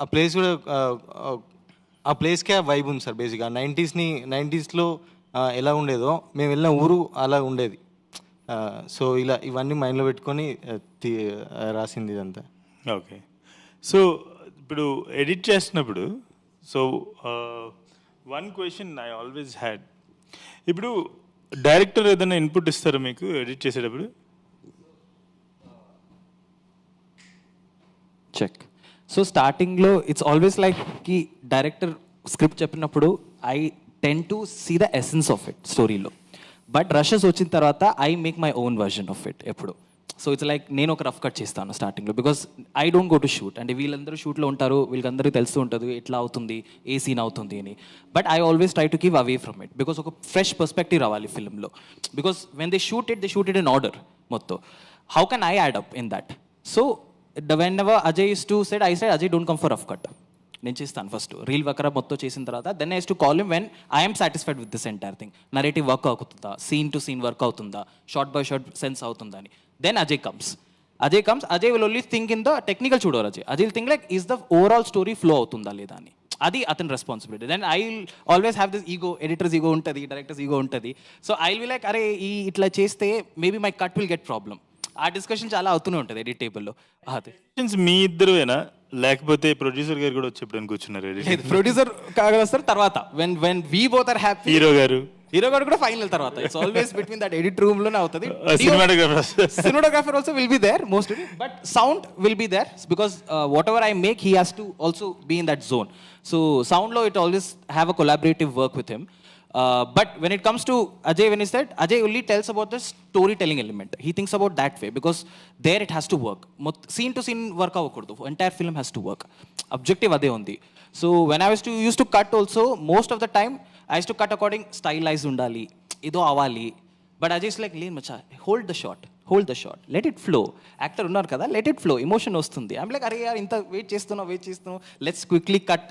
ఆ ప్లేస్ కూడా ఆ ప్లేస్కే ఆ వైబ్ ఉంది సార్. బేసిక్గా 90స్లో ఎలా ఉండేదో మేము వెళ్ళిన ఊరు అలా ఉండేది. సో ఇవన్నీ మైండ్లో పెట్టుకొని రాసింది ఇదంతా.
ఓకే. సో ఇప్పుడు ఎడిట్ చేస్తున్నప్పుడు so one question I always had, ఇప్పుడు డైరెక్టర్ ఏదైనా ఇన్పుట్ ఇస్తారా మీకు ఎడిట్ చేసేటప్పుడు?
చెక్. సో స్టార్టింగ్లో ఇట్స్ ఆల్వేస్ లైక్ కి డైరెక్టర్ స్క్రిప్ట్ చెప్పినప్పుడు I tend to see the essence of it స్టోరీలో. బట్ రషెస్ వచ్చిన తర్వాత I make my own version of it ఎప్పుడు. సో ఇట్స్ లైక్ నేను ఒక రఫ్ కట్ చేస్తాను స్టార్టింగ్లో, because I don't go to shoot. అంటే వీళ్ళందరూ షూట్లో ఉంటారు, వీళ్ళందరికీ తెలుస్తూ ఉంటుంది ఎట్లా అవుతుంది, ఏ సీన్ అవుతుంది అని. But I always try to give away from it, because ఒక ఫ్రెష్ పర్స్పెక్టివ్ రావాలి ఫిల్మ్లో. Because when they shoot it in order మొత్తం. How can I add up in that? So whenever Ajay used to said, I said, Ajay, don't come for rough cut. నేను చేస్తాను first reel వకరా మొత్తం చేసిన తర్వాత then I used to call him when I'm satisfied with this entire thing. Narrative work అవుతుందా, scene to scene work అవుతుందా, shot by shot sense అవుతుందా అని. Then Ajay comes, Ajay will only think in the technical చూడరు. Ajay will think like is the overall story flow అవుతుందా లేదా అని. అది అతని responsibility. Then I will always have this ego, editor's ego ఉంటుంది, డైరెక్టర్స్ ఈగో ఉంటుంది. సో ఐ విల్ లైక్ అరే ఇట్లా చేస్తే maybe my cut will get problem. ఆ డిస్కషన్ చాలా అవుతూనే ఉంటుంది ఎడిట్ టేబుల్లో. అదే
మీ ఇద్దరువేనా లేకపోతే ప్రొడ్యూసర్ గారు కూడా వచ్చి ఎప్పుడైనా కూర్చున్నారు?
ప్రొడ్యూసర్ కాగా వస్తారు తర్వాత. When we both are happy.
Hero గారు
కూడా ఫైనల్ తర్వాత. It's always between that edit room లోనే అవుతుంది.
Cinematographer
also will be there mostly, but sound will be there because whatever I make he has to also be in that zone. So sound లో it always have a collaborative work with him. But when it comes to Ajay, when he said, Ajay only tells about the storytelling element. He thinks about that way because there it has to work. Scene to scene work avakuddu. Entire film has to work. Objective ade undi. So when I used to cut also, most of the time I used to cut according stylized undali. Ido avali. But Ajay is like, leen macha, hold the shot. Let it flow. Actor unnar kada, let it flow. Emotion ostundi. I'm like, are yaar inta wait chestuno. Let's quickly cut.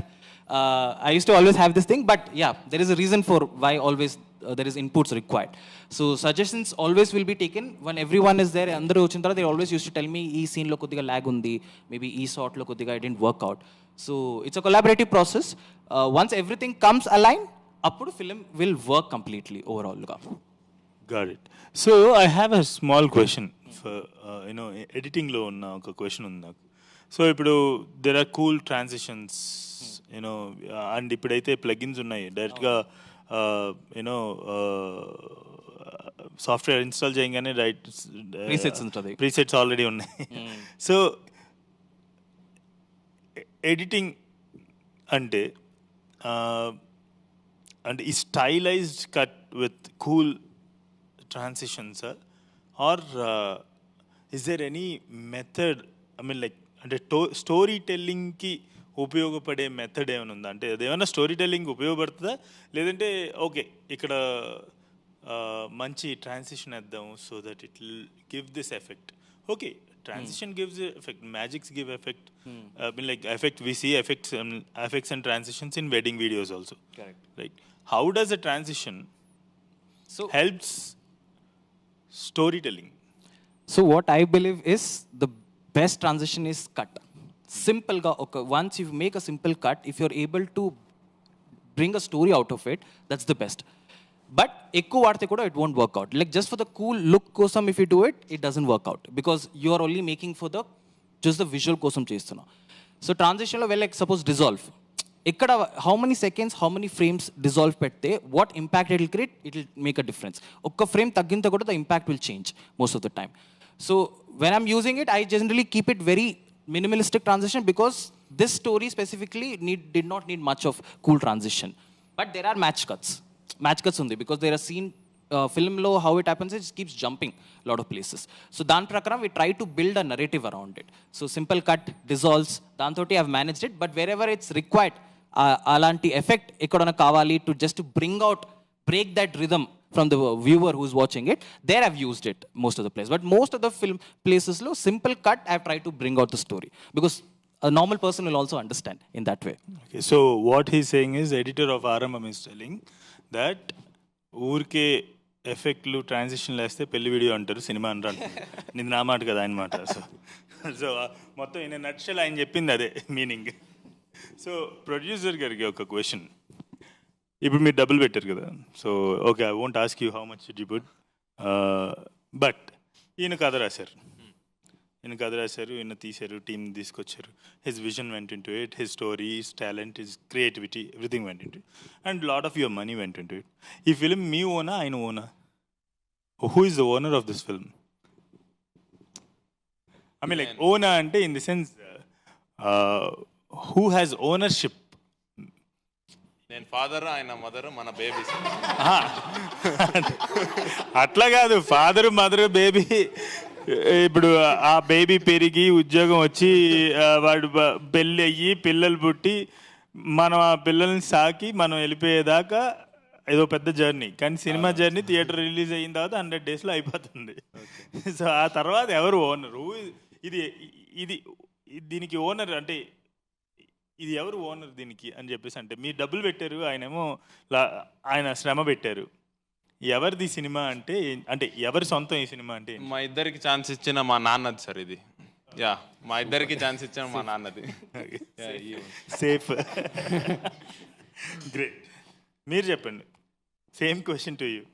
I used to always have this thing, but yeah, there is a reason for why always there is inputs required. So suggestions always will be taken when everyone is there. Andaru ochintara they always used to tell me ee scene lo kodiga lag undi, maybe ee shot lo kodiga it didn't work out. So it's a collaborative process. Once everything comes aligned, appudu film will work completely overall ga.
Got it. So I have a small question for editing lo unna oka question undi naku. So ఇప్పుడు there are cool transitions, and ఇప్పుడైతే plugins ఉన్నాయి డైరెక్ట్గా software install చేయగానే
Presets ఉంటది.
Presets already ఉన్నాయి. So editing అంటే అంటే ఈ stylised cut with cool transitions or is there any method, I mean like అంటే స్టోరీ టెల్లింగ్కి ఉపయోగపడే మెథడ్ ఏమైనా ఉందా? అంటే అదేమైనా స్టోరీ టెల్లింగ్ ఉపయోగపడుతుందా, లేదంటే ఓకే ఇక్కడ మంచి ట్రాన్సిషన్ వేద్దాం so that it will give this effect. Okay, transition gives effect, magics give effect. I mean, like effect, we see effects and transitions in wedding videos also.
Correct.
Right? How does a transition helps storytelling?
So what I believe is the best transition is cut. Simple ga okay, once you make a simple cut, if you're able to bring a story out of it, that's the best. But ఎక్కువ వాడితే కూడా it won't work out. Like just for the cool look కోసం if you do it, it doesn't work out because you are only making for the just the visual కోసం చేస్తున్నావు. So ట్రాన్సిషన్లో like suppose dissolve, ఇక్కడ how many seconds how many frames dissolve పెడితే what impact it will create, it will make a difference. ఒక్క frame తగ్గితే కూడా the impact will change most of the time. So when I'm using it, I generally keep it very minimalistic transition because this story specifically did not need much of cool transition. But there are match cuts undi because there are scene film lo how it happens, it keeps jumping a lot of places. So dan prakaram we try to build a narrative around it. So simple cut dissolves dan thoti I've managed it, but wherever it's required alanti effect ekkadana kavali to just to break that rhythm from the viewer who's watching it, there I've used it most of the place. But most of the film places lo simple cut I've tried to bring out the story because a normal person will also understand in that way.
Okay, so what he's saying is editor of Arambam is telling that ఊరికే ఎఫెక్ట్లు ట్రాన్సిషన్లు వేస్తే పెళ్లి video అంటారు, cinema అంటారు. నిది నా మాట కదా ఆయన మాట. సో మొత్తం ఈయన నక్షలు ఆయన చెప్పింది అదే మీనింగ్. సో ప్రొడ్యూసర్ గారికి ఒక క్వశ్చన్, ఇప్పుడు మీరు డబ్బులు పెట్టారు కదా, so okay I won't ask you how much did you put, but ఈయన కథ రాశారు, ఈయన తీశారు, టీమ్ తీసుకొచ్చారు. His vision went in to it, his story, his talent, his creativity, everything went in to it and lot of your money went in to it. ఈ film మీ owner ఆయన owner? Who is the owner of this film? I mean like owner అంటే in the sense who has ownership?
నేను father, ఆయన mother, మన babies.
అట్లా కాదు, father mother baby. ఇప్పుడు ఆ బేబీ పెరిగి ఉద్యోగం వచ్చి వాడు పెళ్ళి అయ్యి పిల్లలు పుట్టి మనం ఆ పిల్లల్ని సాకి మనం వెళ్ళిపోయేదాకా ఏదో పెద్ద జర్నీ. కానీ సినిమా జర్నీ థియేటర్ రిలీజ్ అయిన తర్వాత 100 daysలో అయిపోతుంది. సో ఆ తర్వాత ఎవరు ఓనరు? ఇది ఇది దీనికి ఓనర్ అంటే ఇది ఎవరు ఓనర్ దీనికి అని చెప్పేసి, అంటే మీరు డబ్బులు పెట్టారు, ఆయనేమో ఆయన శ్రమ పెట్టారు. ఎవరిది సినిమా అంటే, అంటే ఎవరి సొంతం ఈ సినిమా అంటే?
మా ఇద్దరికి ఛాన్స్ ఇచ్చిన మా నాన్నది సార్ ఇది. యా, మా ఇద్దరికి ఛాన్స్ ఇచ్చిన మా నాన్నది.
సేఫ్. గ్రేట్. మీరు చెప్పండి, సేమ్ క్వశ్చన్ టు యూ.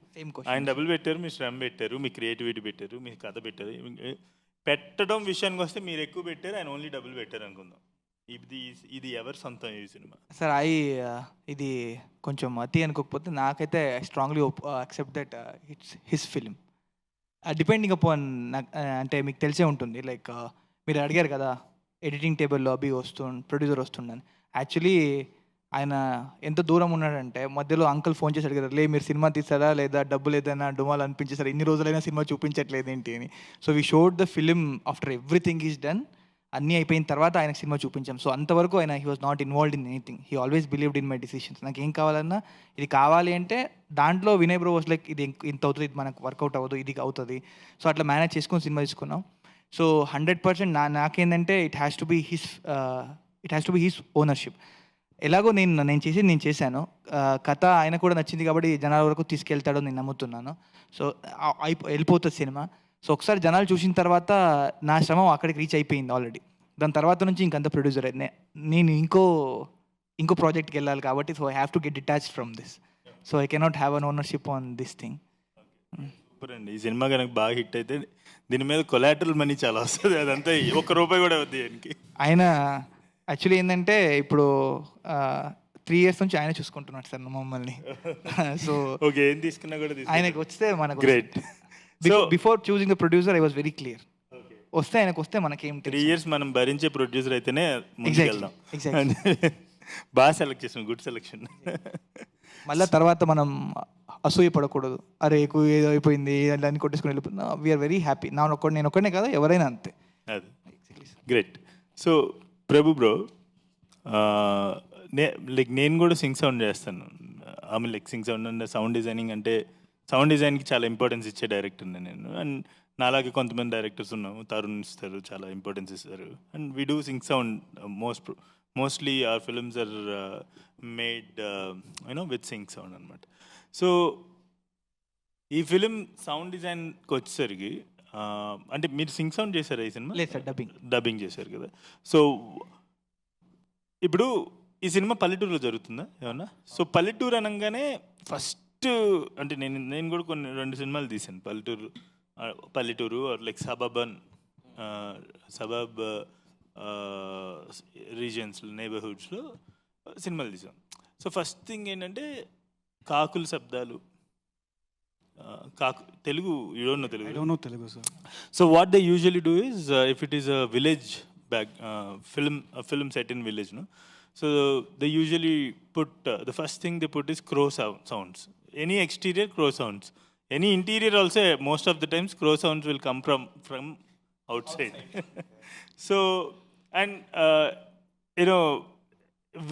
ఆయన డబ్బులు పెట్టారు, మీ శ్రమ పెట్టారు, మీ క్రియేటివిటీ పెట్టారు, మీ కథ పెట్టారు. పెట్టడం విషయానికి వస్తే మీరు ఎక్కువ పెట్టారు, ఆయన ఓన్లీ డబ్బులు పెట్టారు అనుకుందాం. ఇది ఎవరి సొంతం ఈ సినిమా?
సార్ ఇది కొంచెం అతి అనుకోకపోతే నాకైతే I strongly accept that it's his film. Depending upon అంటే మీకు తెలిసే ఉంటుంది, లైక్ మీరు అడిగారు కదా ఎడిటింగ్ టేబుల్లో ప్రొడ్యూసర్ వస్తుండని. యాక్చువల్లీ ఆయన ఎంత దూరం ఉన్నాడంటే మధ్యలో అంకుల్ ఫోన్ చేసి అడిగారు, మీరు సినిమా తీసారా లేదా డబ్బులు ఏదైనా డుమాలు అనిపించేసారా, ఇన్ని రోజులైనా సినిమా చూపించట్లేదు ఏంటి అని. So we showed the film after everything is done. అన్నీ అయిపోయిన తర్వాత ఆయనకు సినిమా చూపించాం. సో అంతవరకు ఆయన he was not involved in anything. He always believed in my decisions. నాకు ఏం కావాలన్నా ఇది కావాలి అంటే దాంట్లో వినయ్ బ్రో వాజ్ లైక్ ఇది ఇంత అవుతుంది, ఇది మనకు వర్కౌట్ అవ్వదు, ఇది అవుతుంది. సో అట్లా మేనేజ్ చేసుకొని సినిమా తీసుకున్నాం. సో 100% నాకేంటంటే it has to be his ownership. ఎలాగో నేను చేశాను. కథ ఆయన కూడా నచ్చింది కాబట్టి జనాల వరకు తీసుకెళ్తాడో నేను నమ్ముతున్నాను. సో వెళ్ళిపోతుంది సినిమా. సో ఒకసారి జనాలు చూసిన తర్వాత నా శ్రమ అక్కడికి రీచ్ అయిపోయింది ఆల్రెడీ. దాని తర్వాత నుంచి ఇంకంత ప్రొడ్యూసర్ నేను ఇంకో ప్రాజెక్ట్కి వెళ్ళాలి కాబట్టి so I have to get detached from this. So I cannot have an ownership on this thing.
Super అండి. ఈ సినిమా కనుక బాగా హిట్ అయితే దీని మీద కొలాటరల్ మనీ చాలా వస్తుంది, అదంతా ఒక్క రూపాయి కూడా వద్దు ఆయనకి.
ఆయన యాక్చువల్లీ ఏంటంటే ఇప్పుడు 3 years నుంచి ఆయన చూసుకుంటున్నాడు సార్ మమ్మల్ని. సో
ఓకే, ఏం తీసుకున్నా కూడా
ఆయనకి వస్తే మనకు
great. So
before choosing the producer I was very clear, వస్తే ఆయనకు వస్తే మనకేం
3 years మనం భరించే ప్రొడ్యూసర్ అయితేనే ముందుకెళ్దాం.
ఎగ్జాక్ట్లీ.
బాగా సెలెక్ట్ చేసాం, గుడ్ సెలెక్షన్.
మళ్ళీ తర్వాత మనం అసూయ పడకూడదు, అరే ఎక్కువ ఏదో అయిపోయింది దాన్ని కొట్టేసుకుని వెళ్ళిపోతున్నా. We're very happy. నేను ఒక్కడనే కాదు, ఎవరైనా అంతే.
అది great. So Prabhu bro, like నేను కూడా సింగ్ సౌండ్ చేస్తాను. I mean like sync sound అంటే సౌండ్ డిజైనింగ్, అంటే సౌండ్ డిజైన్కి చాలా ఇంపార్టెన్స్ ఇచ్చే డైరెక్టర్ నేను. అండ్ నాలాగే కొంతమంది డైరెక్టర్స్ ఉన్నాము, తరుణ్ ఇస్తారు, చాలా ఇంపార్టెన్స్ ఇస్తారు. And we do sync sound mostly our films are made you know with sync sound అనమాట. సో ఈ ఫిలిం సౌండ్ డిజైన్కి వచ్చేసరికి అంటే మీరు సింగ్ సౌండ్ చేశారా ఈ సినిమా?
లేదు సార్,
డబ్బింగ్ చేశారు కదా. సో ఇప్పుడు ఈ సినిమా పల్లెటూరులో జరుగుతుందా ఏమన్నా? సో పల్లెటూరు అనగానే ఫస్ట్ అంటే నేను కూడా కొన్ని 2 సినిమాలు తీశాను పల్లెటూరు లైక్ సబబ్ రీజియన్స్ నైబర్హుడ్స్లో సినిమాలు తీసాం. సో ఫస్ట్ థింగ్ ఏంటంటే కాకుల శబ్దాలు. Telugu you don't know Telugu? So what they usually do is if it is a village film set in village, no? So they usually put the first thing they put is crow sounds. Any exterior crow sounds, any interior also, most of the times crow sounds will come from outside. So and you know,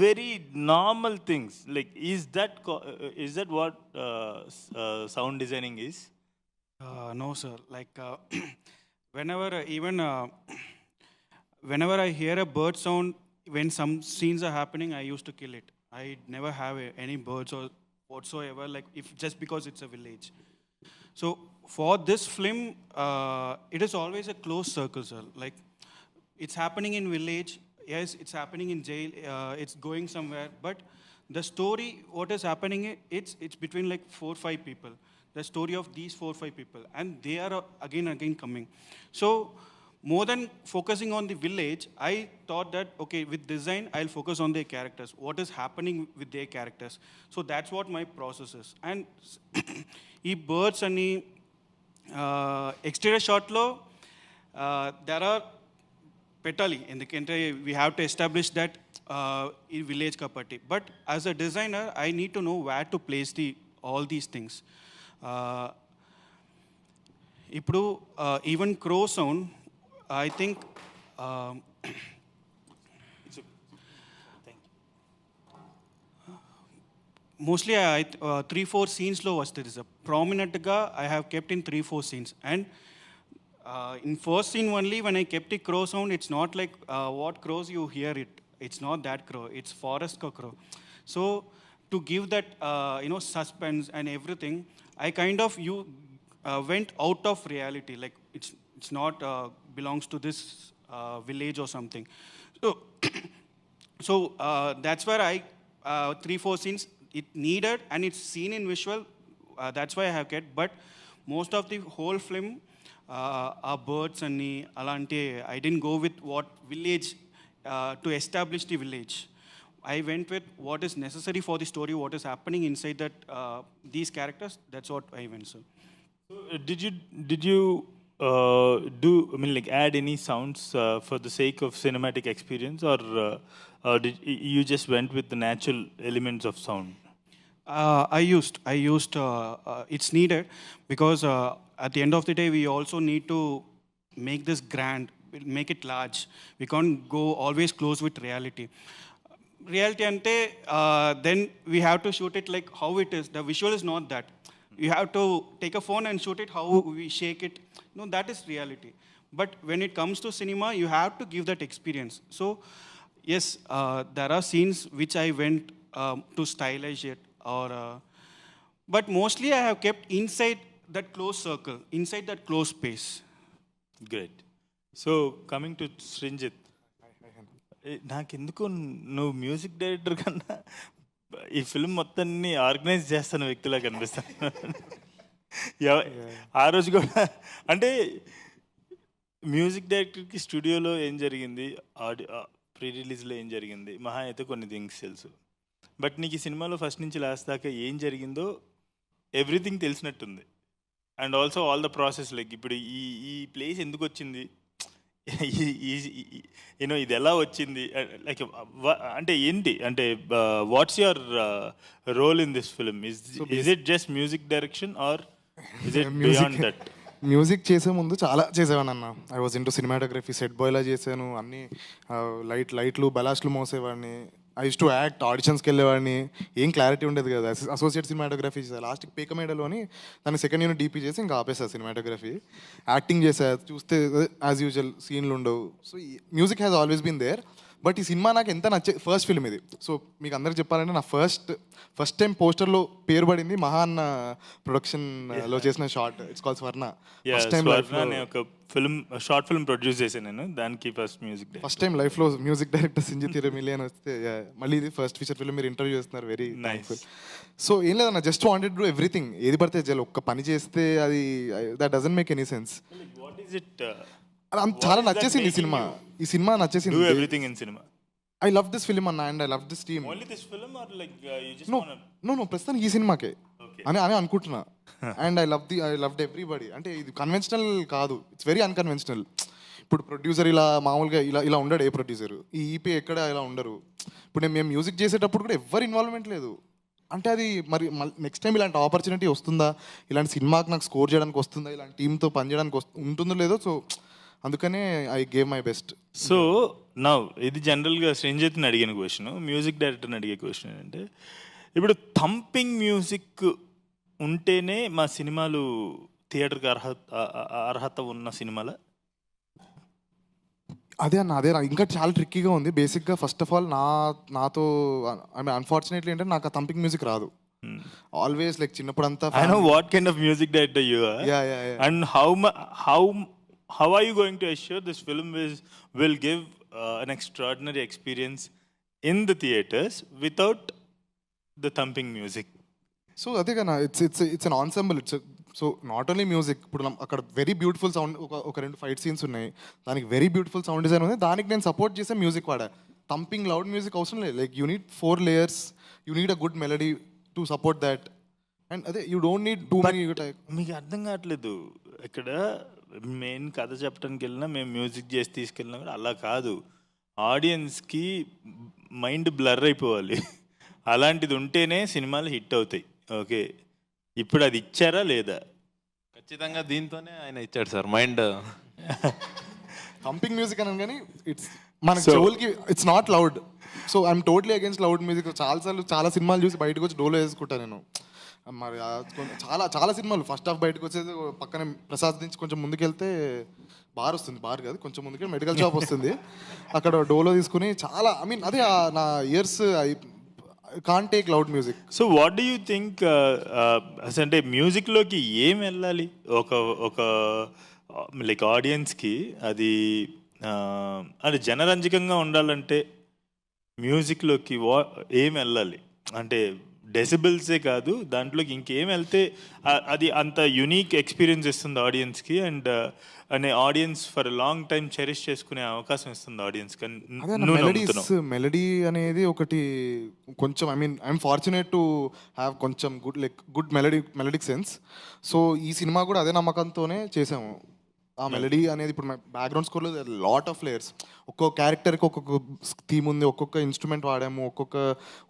very normal things like is that what sound designing is?
No sir, like whenever whenever I hear a bird sound, when some scenes are happening, I used to kill it. I never have any birds or whatsoever, like if just because it's a village. So for this film, it is always a close circle, sir. Like it's happening in village, yes, it's happening in jail, it's going somewhere, but the story, what is happening, it's between like 4-5 people. The story of these 4-5 people, and they are again coming. So more than focusing on the village, I thought that, okay, with design, I'll focus on their characters, what is happening with their characters. So that's what my process is. And ee birds and exterior shot lo, there are petali, ఎందుకంటే we have to establish that in village kapati. But as a designer, I need to know where to place all these things. ఇప్పుడు even crow sound, I think mostly 3-4 scenes lo vastadi sir. Prominent ga I have kept in 3-4 scenes, and in first scene only when I kept the crow sound, it's not like what crows you hear it. It's not that crow, it's forest crow. So to give that suspense and everything, I kind of went out of reality, like it's not belongs to this village or something. So that's where I 3-4 scenes it needed, and it's seen in visual. That's why I have kept. But most of the whole film are birds and alante. I didn't go with what village to establish the village. I went with what is necessary for the story, what is happening inside that these characters. That's what I went. So
did you add any sounds for the sake of cinematic experience, or did you just went with the natural elements of sound?
I used it's needed because at the end of the day we also need to make this grand, make it large. We can't go always close with reality ante then we have to shoot it like how it is. The visual is not that. You have to take a phone and shoot it how we shake it. No, that is reality. But when it comes to cinema, you have to give that experience. So yes, there are scenes which I went to stylize it, or but mostly I have kept inside that close circle, inside that close space.
Great. So coming to Srinjit, నాకెందుకు నువ్వు music director కన్నా ఈ film మొత్తాన్ని organise చేస్తున్న వ్యక్తిలా కనిపిస్తాను. ఆ రోజు కూడా అంటే మ్యూజిక్ డైరెక్టర్కి స్టూడియోలో ఏం జరిగింది, ప్రీ రిలీజ్లో ఏం జరిగింది, మహా అయితే కొన్ని థింగ్స్ తెలుసు. బట్ నీకు ఈ సినిమాలో ఫస్ట్ నుంచి లాస్ట్ దాకా ఏం జరిగిందో ఎవ్రీథింగ్ తెలిసినట్టుంది. And also all the process, like ఇప్పుడు ఈ ఈ ప్లేస్ ఎందుకు వచ్చింది, యూనో ఇది ఎలా వచ్చింది, లైక్ అంటే ఏంటి, అంటే what's your role in this film? Is it just music direction or is it beyond that?
Music చేసే ముందు చాలా చేసేవాడిని అన్న. I was into cinematography, set బాయ్లా చేశాను, అన్ని లైట్లు బలాస్ట్లు మోసేవాడిని. ఐ యూస్ టు యాక్ట్, ఆడిషన్స్కి వెళ్ళేవాడిని. ఏం క్లారిటీ ఉండేది కదా. అసోసియేట్ సినిమాటోగ్రఫీ చేశాను, లాస్ట్కి పేకమేడలో అని దాన్ని సెకండ్ యూనిట్ డీపీ చేసి ఇంకా ఆపేసాను సినిమాటోగ్రఫీ. యాక్టింగ్ చేశా, చూస్తే యాజ్ యూజువల్ సీన్లు ఉండవు. So music has always been there. But ఈ సినిమా నాకు ఎంత ఫస్ట్ ఫిల్మ్ ఇది. సో మీకు అందరికి చెప్పాలంటే నా ఫస్ట్ టైం పోస్టర్లో పేరు పడింది మహా అన్న ప్రొడక్షన్లో చేసిన short. It's called Swarna. First time లైఫ్లో
ఒక ఫిల్మ్, షార్ట్ ఫిల్మ్ ప్రొడ్యూస్ చేశాను నేను, దానికి
ఫస్ట్ టైం లైఫ్లో మ్యూజిక్ డైరెక్టర్ సింజి తిరమిలి అని వస్తే మళ్ళీ ఇది ఫస్ట్ ఫీచర్ ఫిల్మ్ మీరు ఇంటర్వ్యూ చేస్తున్నారు. Very nice. సో ఏం లేదన్న, జస్ట్ వాంటెడ్ టు ఎవ్రీథింగ్. ఏది పడితే చాలు, ఒక్క పని చేస్తే అది that doesn't make any sense.
What is it?
చాలా నచ్చేసింది ఈ సినిమా నచ్చేసింది.
Everything in cinema.
I love this film అన్న, and I love this team.
Only this film or like you just
know ప్రస్తుతానికి ఈ సినిమాకే అని అనుకుంటున్నా. And I loved everybody. అంటే ఇది కన్వెన్షనల్ కాదు, ఇట్స్ వెరీ అన్కన్వెన్షనల్. ఇప్పుడు ప్రొడ్యూసర్ ఇలా మామూలుగా ఇలా ఉండడు. ఏ ప్రొడ్యూసర్ ఈ ఈపీ ఎక్కడ ఇలా ఉండరు. ఇప్పుడు మేము మ్యూజిక్ చేసేటప్పుడు కూడా ఎవరు ఇన్వాల్వ్మెంట్ లేదు. అంటే అది మరి నెక్స్ట్ టైం ఇలాంటి ఆపర్చునిటీ వస్తుందా, ఇలాంటి సినిమాకి నాకు స్కోర్ చేయడానికి వస్తుందా, ఇలాంటి టీంతో పనిచేయడానికి ఉంటుందో లేదో. సో అందుకనే I gave my best.
So నా ఇది జనరల్గా శ్రీంజిత్ని అడిగిన క్వశ్చన్, మ్యూజిక్ డైరెక్టర్ని అడిగే క్వశ్చన్ ఏంటంటే, ఇప్పుడు థంపింగ్ మ్యూజిక్ ఉంటేనే మా సినిమాలు థియేటర్కి అర్హత ఉన్న సినిమాల?
అదే ఇంకా చాలా ట్రిక్కీగా ఉంది. బేసిక్గా ఫస్ట్ ఆఫ్ ఆల్ నాతో ఐ మీన్ అన్ఫార్చునేట్లీ ఏంటంటే నాకు ఆ థంపింగ్ మ్యూజిక్ రాదు. ఆల్వేస్ లైక్ చిన్నప్పుడంతా
I know what kind of music director you are, and how are you going to assure this film will give an extraordinary experience in the theaters without the thumping music?
So అదే కదా, it's an ensemble. So not only music. ఇప్పుడు అక్కడ very beautiful sound, ఒక 2 fight scenes ఉన్నాయి, దానికి very beautiful sound design ఉంది, దానికి నేను సపోర్ట్ చేసే మ్యూజిక్ వాడా. థంపింగ్ లౌడ్ మ్యూజిక్ అవసరం లేదు. Like you need 4 layers, you need a good melody to support that. And అదే you don't need too many.
మీకు అర్థం కావట్లేదు, ఇక్కడ మెయిన్ కథ చెప్పడానికి వెళ్ళినా, మేము మ్యూజిక్ చేసి తీసుకెళ్ళినా కూడా అలా కాదు. ఆడియన్స్కి మైండ్ బ్లర్ అయిపోవాలి. అలాంటిది ఉంటేనే సినిమాలు హిట్ అవుతాయి. ఓకే, ఇప్పుడు అది ఇచ్చారా లేదా?
ఖచ్చితంగా దీంతోనే ఆయన ఇచ్చాడు సార్ మైండ్.
థంపింగ్ మ్యూజిక్ అని కానీ ఇట్స్ మన చెవులకి it's not loud. So I'm totally against loud music. చాలా సినిమాలు చూసి బయటకు వచ్చి డోలో వేసుకుంటాను నేను. మరి చాలా సినిమాలు ఫస్ట్ హాఫ్ బయటకు వచ్చేది, పక్కన ప్రసాద్ నుంచి కొంచెం ముందుకెళ్తే బార్ వస్తుంది, బార్ కాదు కొంచెం ముందుకెళ్ళి మెడికల్ షాప్ వస్తుంది, అక్కడ డోలో తీసుకుని చాలా ఐ మీన్ అదే నా years I can't take loud music.
So what do you think, అంటే మ్యూజిక్లోకి ఏం వెళ్ళాలి ఒక లైక్ ఆడియన్స్కి? అది అది జనరంజకంగా ఉండాలంటే మ్యూజిక్లోకి ఏం వెళ్ళాలి? అంటే డెసిబుల్సే కాదు, దాంట్లోకి ఇంకేం వెళ్తే అది అంత యునీక్ ఎక్స్పీరియన్స్ ఇస్తుంది ఆడియన్స్కి, అండ్ అనే audience for long time cherish చేసుకునే అవకాశం ఇస్తుంది ఆడియన్స్కి.
మెలడీ అనేది ఒకటి కొంచెం I mean I'm fortunate to have కొంచెం గుడ్ మెలడిక్ సెన్స్. సో ఈ సినిమా కూడా అదే నమ్మకంతోనే చేసాము. ఆ మెలడీ అనేది ఇప్పుడు బ్యాక్గ్రౌండ్ స్కోర్లో లాట్ ఆఫ్ లేయర్స్, ఒక్కొక్క క్యారెక్టర్కి ఒక్కొక్క థీమ్ ఉంది, ఒక్కొక్క ఇన్స్ట్రుమెంట్ వాడాము, ఒక్కొక్క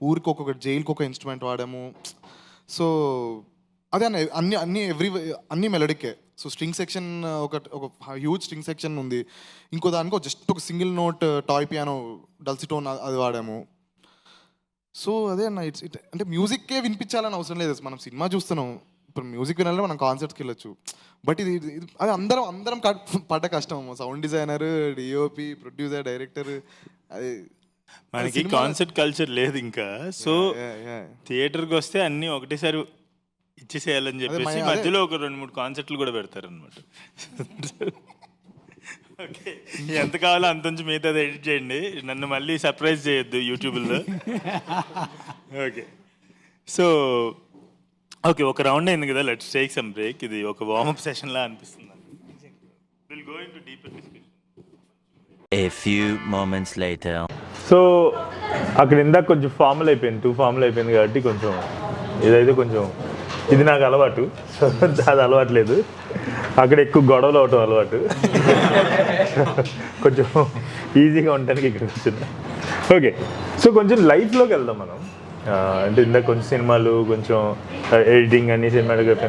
ఊరికి ఒక్కొక్క జైలుకి ఒక ఇన్స్ట్రుమెంట్ వాడాము. సో అదే అన్ని మెలడీకే. సో స్ట్రింగ్ సెక్షన్ ఒక హ్యూజ్ స్ట్రింగ్ సెక్షన్ ఉంది, ఇంకో దానికి జస్ట్ ఒక సింగిల్ నోట్ టాయ్ పియానో డల్సిటోన్ అది వాడాము. సో అదే అన్న అంటే మ్యూజిక్కే వినిపించాలని అవసరం లేదు. మనం సినిమా చూస్తున్నాం, ఇప్పుడు మ్యూజిక్ వినాలంటే మనం కాన్సర్ట్స్కి వెళ్ళొచ్చు. బట్ ఇది అది అందరం పడ్డ కష్టం. Sound designer, DOP, producer, director, అది
మనకి కాన్సర్ట్ కల్చర్ లేదు ఇంకా. సో థియేటర్కి వస్తే అన్నీ ఒకటేసారి ఇచ్చేసేయాలని చెప్పేసి మధ్యలో ఒక 2-3 కాన్సర్ట్లు కూడా పెడతారనమాట. ఓకే, ఎంత కావాలో అంత నుంచి మిగతాది ఎడిట్ చేయండి, నన్ను మళ్ళీ సర్ప్రైజ్ చేయొద్దు యూట్యూబ్లో. ఓకే, సో ఓకే, ఒక రౌండ్ అయింది కదా, లెట్స్ టేక్ సమ్ బ్రేక్. ఇది ఒక వార్మప్ సెషన్ లా అనిపిస్తుంది. Will go into deeper discussion.
A few moments later.
So అక్కడ ఇందాక కొంచెం ఫార్మల్ అయిపోయింది, 2 ఫార్మల్ అయిపోయింది కాబట్టి కొంచెం ఇదైతే కొంచెం ఇది నాకు అలవాటు, అది అలవాట్లేదు. అక్కడ ఎక్కువ గొడవలు అవటం అలవాటు, కొంచెం ఈజీగా ఉండడానికి ఇక్కడికి వచ్చింది. ఓకే, సో కొంచెం లైఫ్లోకి వెళ్దాం మనం. అంటే ఇందాక కొంచెం సినిమాలు, కొంచెం ఎడిటింగ్ అని, cinematography.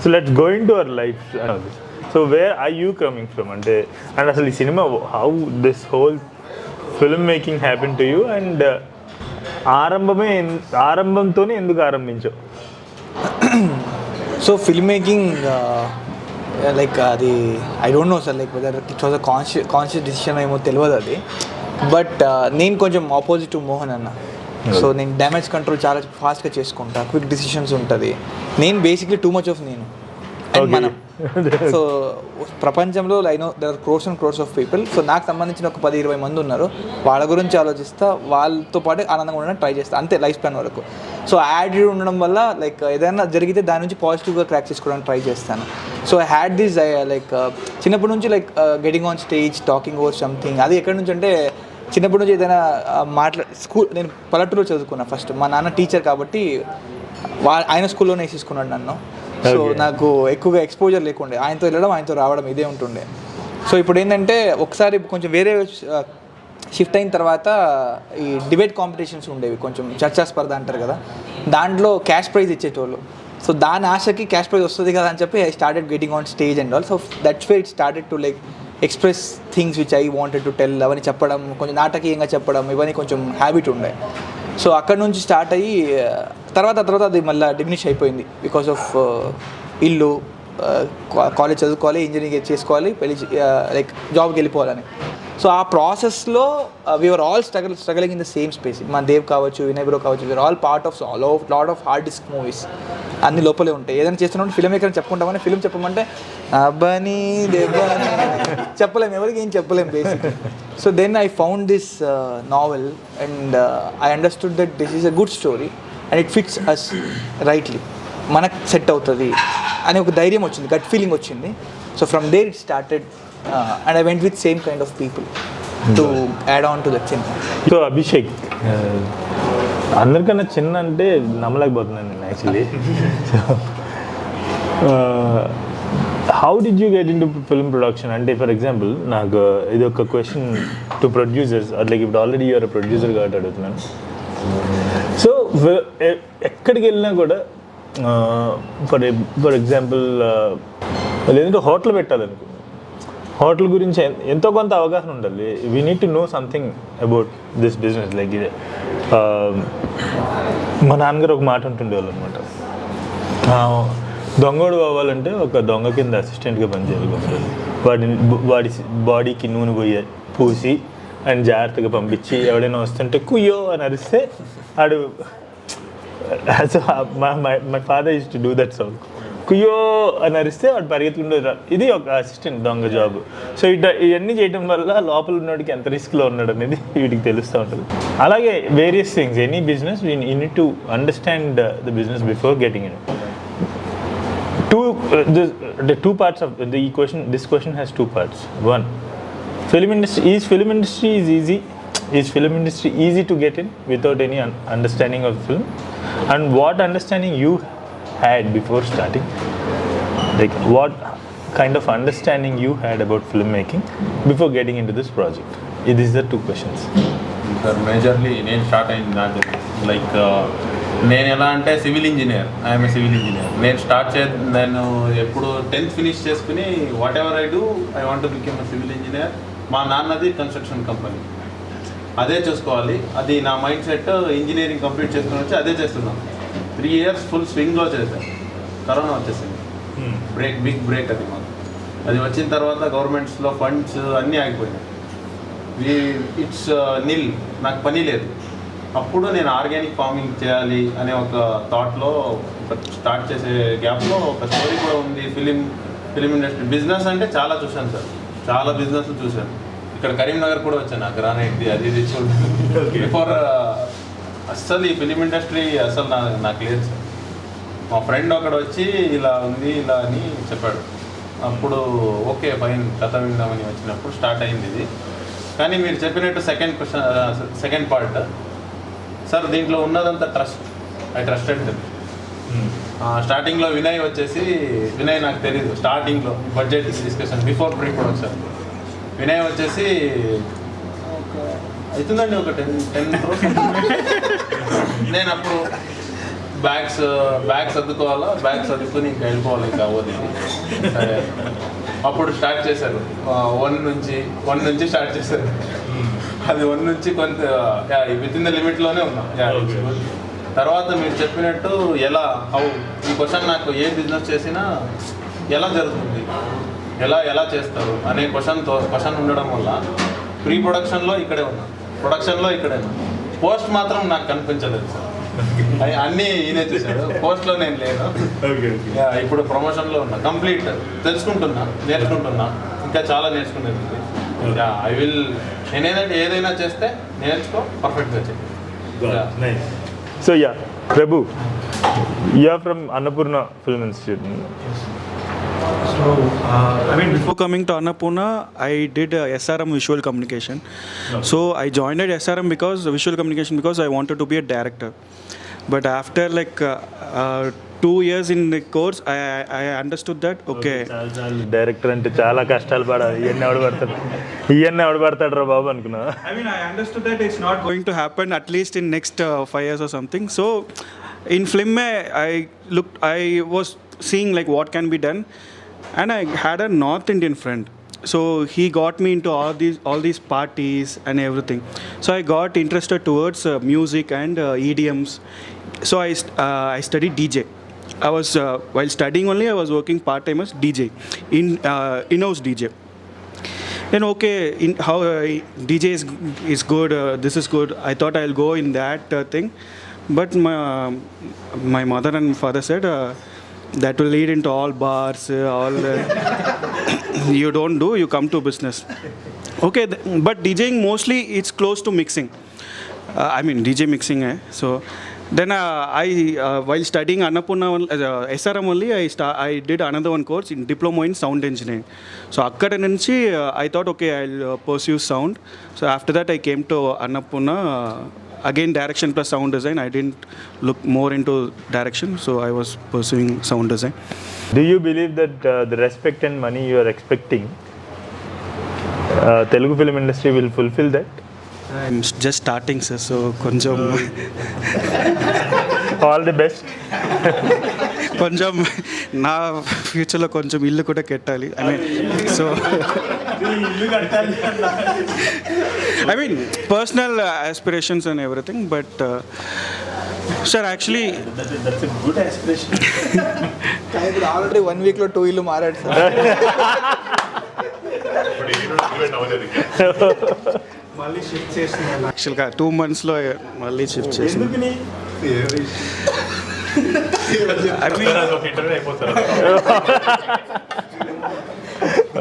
So let's going to our life. So where are you coming from? అంటే అండ్ అసలు ఈ cinema how this whole film making happen to you, and ఆరంభంతోనే ఎందుకు ఆరంభించావు?
సో ఫిల్మ్ మేకింగ్ లైక్ అది I don't know sir, like whether it was a conscious decision ఏమో తెలియదు అది. బట్ నేను కొంచెం ఆపోజిట్ టు మోహన్ అన్న. సో నేను డ్యామేజ్ కంట్రోల్ చాలా ఫాస్ట్గా చేసుకుంటా, క్విక్ డిసిషన్స్ ఉంటుంది. నేను బేసిక్లీ టూ మచ్ ఆఫ్ నేను అండ్ మనం. సో ప్రపంచంలో I know there are crores and crores of people. So నాకు సంబంధించిన ఒక 10-20 మంది ఉన్నారు, వాళ్ళ గురించి ఆలోచిస్తా, వాళ్ళతో పాటు ఆనందంగా ఉండడానికి ట్రై చేస్తా, అంతే లైఫ్ స్పాన్ వరకు. సో యాటిట్యూడ్ ఉండడం వల్ల లైక్ ఏదైనా జరిగితే దాని నుంచి పాజిటివ్గా క్రాక్ చేసుకోవడానికి ట్రై చేస్తాను. So I had this like చిన్నప్పటి నుంచి like getting on stage, talking over something. అది ఎక్కడి నుంచి అంటే చిన్నప్పటి నుంచి ఏదైనా స్కూల్, నేను పల్లెటూరులో చదువుకున్నాను ఫస్ట్. మా నాన్న టీచర్ కాబట్టి ఆయన స్కూల్లోనే వేసేసుకున్నాడు నన్ను. సో నాకు ఎక్కువగా ఎక్స్పోజర్ లేకుండే, ఆయనతో వెళ్ళడం ఆయనతో రావడం ఇదే ఉంటుండే. సో ఇప్పుడు ఏంటంటే ఒకసారి కొంచెం వేరే షిఫ్ట్ అయిన తర్వాత ఈ డిబేట్ కాంపిటీషన్స్ ఉండేవి, కొంచెం చర్చా స్పర్ధ అంటారు కదా, దాంట్లో క్యాష్ ప్రైజ్ ఇచ్చేటోళ్ళు. సో దాని ఆశకి క్యాష్ ప్రైజ్ వస్తుంది కదా అని చెప్పి I started getting on stage and all. So that's way it started to like express things which I wanted to tell. అవన్నీ చెప్పడం, కొంచెం నాటకీయంగా చెప్పడం, ఇవన్నీ కొంచెం హ్యాబిట్ ఉండే. సో అక్కడ నుంచి స్టార్ట్ అయ్యి తర్వాత అది మళ్ళీ డిమినిష్ అయిపోయింది బికాస్ ఆఫ్ ఇల్లు, కాలేజ్ చదువుకోవాలి, ఇంజనీరింగ్ చేసుకోవాలి, పెళ్లి లైక్ జాబ్కి వెళ్ళిపోవాలని. సో ఆ ప్రాసెస్లో we're all struggling in the same space. మన దేవ్ కావచ్చు, వినయ్ బ్రో కావచ్చు, we're all part of lot of hard disk movies అన్ని లోపలే ఉంటాయి. ఏదైనా చేస్తున్నప్పుడు ఫిల్మ్ మేకర్ చెప్పుకుంటామని, ఫిల్మ్ చెప్పమంటే అబ్బాని దేవ్బాని చెప్పలేము, ఎవరికి ఏం చెప్పలేము basic. So then I found this novel and I understood that this is a good story and it fits us rightly, మనకు సెట్ అవుతుంది అని ఒక ధైర్యం వచ్చింది, గట్ ఫీలింగ్ వచ్చింది. So from there it started and I went with same kind of people to add on to that cinema.
So Abhishek, అందరికన్నా చిన్న అంటే నమ్మలేకపోతున్నాను నేను actually. How did you get into film production? అంటే for example నాకు ఇది ఒక question to producers, like ఇప్పుడు ఆల్రెడీ యూఆర్ ప్రొడ్యూసర్ కాబట్టి అడుగుతున్నాను. సో ఎక్కడికి వెళ్ళినా కూడా ఫర్ ఎగ్జాంపుల్ లేదంటే హోటల్ పెట్టాలనుకో, హోటల్ గురించి ఎంతో కొంత అవగాహన ఉండాలి. We need to know something about this business. Like ఇదే మా నాన్నగారు ఒక మాట ఉంటుండేవాళ్ళు అనమాట, దొంగోడు కావాలంటే ఒక దొంగ కింద అసిస్టెంట్గా పనిచేయాలి, వాడి బాడీకి నూనె పూసి అండ్ జాగ్రత్తగా పంపించి ఎవడైనా వస్తుంటే కుయ్యో అని అరిస్తే ఆడు. So my father used to do that sound, కుయ్యో అని అరిస్తే వాడు పరిగెత్తుకుంటూ. ఇది ఒక అసిస్టెంట్ దొంగ జాబ్. సో ఇవన్నీ చేయడం వల్ల లోపల ఉన్నవాడికి ఎంత రిస్క్లో ఉన్నాడు అనేది వీటికి తెలుస్తూ ఉంటుంది. అలాగే various things, any business you need to understand the business before getting in. Two parts of the equation. This question has 2 parts. One, film industry is film industry easy to get in without any understanding of film? And what understanding you had before starting? Like what kind of understanding you had about filmmaking before getting into this project? These are 2 questions.
Majorly నేను start అయింది నాకు like నేను ఎలా అంటే civil engineer, I'm a civil engineer. నేను ఎప్పుడు 10th finish చేసుకుని what ever I do I want to become a civil engineer. మా నాన్నది కన్స్ట్రక్షన్ కంపెనీ, అదే చూసుకోవాలి, అది నా మైండ్ సెట్. ఇంజనీరింగ్ కంప్లీట్ చేసుకుని వచ్చి అదే చేస్తున్నాను. 3 years ఫుల్ స్వింగ్లో చేశాను. కరోనా వచ్చేసింది, బిగ్ బ్రేక్ అది మాకు. అది వచ్చిన తర్వాత గవర్నమెంట్స్లో ఫండ్స్ అన్నీ ఆగిపోయినాయి. ఇట్స్ నిల్, నాకు పని లేదు. అప్పుడు నేను ఆర్గానిక్ ఫార్మింగ్ చేయాలి అనే ఒక థాట్లో స్టార్ట్ చేసే గ్యాప్లో ఒక స్టోరీ కూడా ఉంది. ఫిలిం ఇండస్ట్రీ బిజినెస్ అంటే చాలా చూశాను సార్, చాలా బిజినెస్లు చూశాను. ఇక్కడ కరీంనగర్ కూడా వచ్చాను, నాకు గ్రానైట్ది అది ఇది చూడండి. బిఫోర్ అస్సలు ఈ ఫిలిం ఇండస్ట్రీ అసలు నాకు లేదు సార్. మా ఫ్రెండ్ ఒకడు వచ్చి ఇలా ఉంది ఇలా అని చెప్పాడు. అప్పుడు ఓకే ఫైన్ కథ విందామని వచ్చినప్పుడు స్టార్ట్ అయింది ఇది. కానీ మీరు చెప్పినట్టు సెకండ్ పార్ట్ సార్ దీంట్లో ఉన్నదంతా ట్రస్ట్, ఐ ట్రస్టెడ్ దెమ్. స్టార్టింగ్లో వినయ్ వచ్చేసి, వినయ్ నాకు తెలీదు స్టార్టింగ్లో budget discussion before pre production. Vinay వచ్చేసి అవుతుందండి ఒక 10 crores. నేను అప్పుడు బ్యాగ్స్ సర్దుకోవాలా, బ్యాగ్స్ సర్దుకొని ఇంకా వెళ్ళిపోవాలి, ఇంకా అవ్వదు ఇది. సరే అప్పుడు స్టార్ట్ చేశారు, 1 నుంచి స్టార్ట్ చేశారు. అది 1 నుంచి కొంత విత్ ఇన్ ద లిమిట్లోనే ఉన్నాం. తర్వాత మీరు చెప్పినట్టు ఈ క్వశ్చన్ నాకు ఏ బిజినెస్ చేసినా ఎలా జరుగుతుంది, ఎలా చేస్తారు అనే క్వశ్చన్ ఉండడం వల్ల ప్రీ ప్రొడక్షన్లో ఇక్కడే ఉన్నా, ప్రొడక్షన్లో ఇక్కడే ఉన్నా. పోస్ట్ మాత్రం నాకు కనిపించలేదు సార్, అన్నీ ఈయనే చూశాడు. పోస్ట్లో నేను లేను. ఇప్పుడు ప్రమోషన్లో ఉన్నా, కంప్లీట్ నేర్చుకుంటున్నా, ఇంకా చాలా నేర్చుకునేది. ఐ విల్ నేనేదంటే ఏదైనా చేస్తే నేర్చుకో, పర్ఫెక్ట్గా చేయి.
So yeah, Prabhu, you are from Annapurna Film Institute.
So, before coming to Annapurna, I did SRM Visual Communication. So I joined at SRM Visual Communication because I wanted to be a director. But after 2 years in the course, I understood that, okay.
Director అంటే చాలా కష్టాలు పడాలి, ఇవన్నీ ఎవడు పడతాడు రా బాబు అనుకున్నా.
I understood that it's not going to happen at least in next 5 years or something. So in film, I was seeing what can be done, and I had a North Indian friend. So he got me into all these parties and everything. So I got interested towards music and EDMs. So I studied DJ. I was while studying only, I was working part-time as DJ in-house DJ. Then okay, how DJ is good, this is good. I thought I'll go in that thing, but my mother and father said that will lead into all bars, you don't do, you come to business. Okay, but DJing mostly it's close to mixing. DJ mixing. So then while studying Annapurna SRM only, I did another one course in diploma in sound engineering. So akkada nunchi I thought, okay, I'll pursue sound. So after that I came to Annapurna, again direction plus sound design. I didn't look more into direction, so I was pursuing sound design.
Do you believe that the respect and money you are expecting, Telugu film industry will fulfill that?
I'm just starting, sir, so konjam
All the best.
కొంచెం నా ఫ్యూచర్లో కొంచెం ఇల్లు కూడా కట్టాలి. So personal aspirations and everything, but sir actually
That's a good aspiration.
ఇప్పుడు already 1 weekలో 2 ఇల్లు మారాడు సార్.
మళ్ళీ షిఫ్ట్ చేస్తున్నాను. యాక్చువల్గా 2 monthsలో మళ్ళీ షిఫ్ట్ చేస్తున్నాను.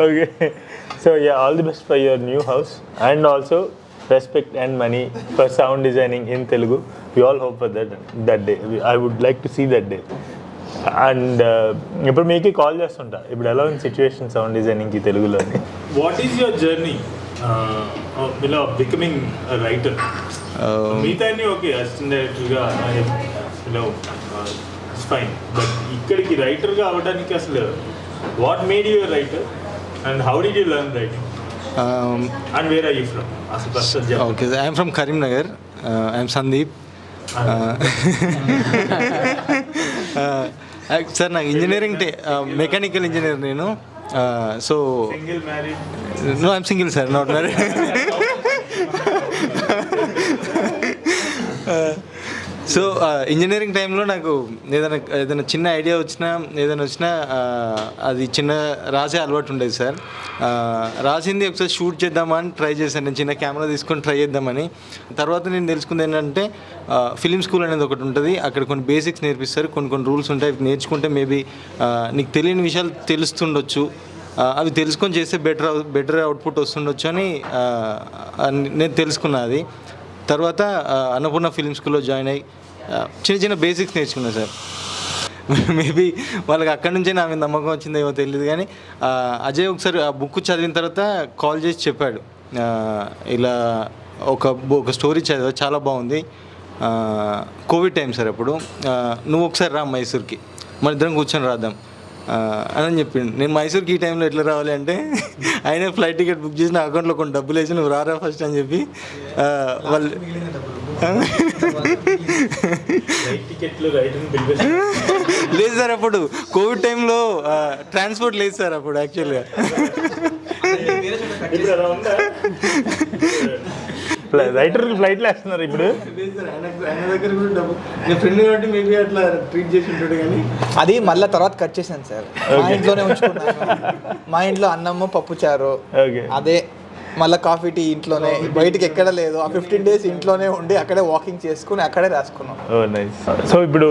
Okay. So yeah, all the best for your new house, and also respect and money for sound designing in Telugu. We all hope for that day. I would like to see that day. And ఇప్పుడు మీకు call చేస్తుంటా, ఇప్పుడు ఎలా ఉంది situation sound డిజైనింగ్కి తెలుగులో? What is your journey ఇలా becoming writer? మిగతా ఓకే, అసిస్టెంట్ డైరెక్టర్గా ఇట్స్ ఫైన్, బట్ ఇక్కడికి రైటర్గా అవ్వడానికి అసలు what made your writer and how did you learn writing and where are you from? అసలు first
okay, I'm from Karimnagar. I'm Sandeep. Sir నాకు engineering mechanical engineer నేను. So
single married?
No, I'm single sir, not married. So engineering టైంలో నాకు ఏదైనా చిన్న idea వచ్చినా అది చిన్న రాసే అలవాటు ఉండేది సార్. రాసింది ఒకసారి షూట్ చేద్దామని ట్రై చేశాను. నేను చిన్న కెమెరా తీసుకొని ట్రై చేద్దామని. తర్వాత నేను తెలుసుకుంది ఏంటంటే ఫిలిం స్కూల్ అనేది ఒకటి ఉంటుంది, అక్కడ కొన్ని బేసిక్స్ నేర్పిస్తారు, కొన్ని రూల్స్ ఉంటాయి. అవి నేర్చుకుంటే మేబీ నీకు తెలియని విషయాలు తెలుస్తుండొచ్చు, అవి తెలుసుకొని చేస్తే బెటర్ అవుట్పుట్ వస్తుండొచ్చు అని నేను తెలుసుకున్నా. అది తర్వాత అన్నపూర్ణ ఫిలిం స్కూల్లో జాయిన్ అయ్యి చిన్న బేసిక్స్ నేర్చుకున్నా సార్. మేబీ వాళ్ళకి అక్కడి నుంచే నా మీద నమ్మకం వచ్చిందో ఏమో తెలియదు, కానీ అజయ్ ఒకసారి ఆ బుక్ చదివిన తర్వాత కాల్ చేసి చెప్పాడు, ఇలా ఒక స్టోరీ చదివా, చాలా బాగుంది, కోవిడ్ టైం సార్ అప్పుడు. నువ్వు ఒకసారి రా మైసూర్కి, మన ఇద్దరం కూర్చొని రాద్దాం అని చెప్పిండు. నేను మైసూర్కి ఈ టైంలో ఎట్లా రావాలి అంటే ఆయన ఫ్లైట్ టికెట్ బుక్ చేసి నా అకౌంట్లో కొన్ని డబ్బులు వేసి నువ్వు రారా ఫస్ట్ అని చెప్పి వాళ్ళు లేదు సార్, అప్పుడు కోవిడ్ టైంలో ట్రాన్స్పోర్ట్ లేదు సార్ అప్పుడు యాక్చువల్గా.
రైటర్కి ఫ్లైట్లో వేస్తున్నారు ఇప్పుడు.
ఆయన దగ్గర కూడా డబ్బు, నేను ఫ్రెండ్ కాబట్టి మేబీ అట్లా ట్రీట్ చేసి ఉంటాడు. కానీ
అది మళ్ళీ తర్వాత కట్ చేశాను సార్, మా ఇంట్లోనే ఉంచుకున్నాను. మా ఇంట్లో అన్నము పప్పు చారు, అదే మళ్ళీ కాఫీ టీ ఇంట్లోనే, బయటికి ఎక్కడ లేదు. ఆ 15 days ఇంట్లోనే ఉండి అక్కడే వాకింగ్ చేసుకుని అక్కడే రాసుకున్నాం.
సో ఇప్పుడు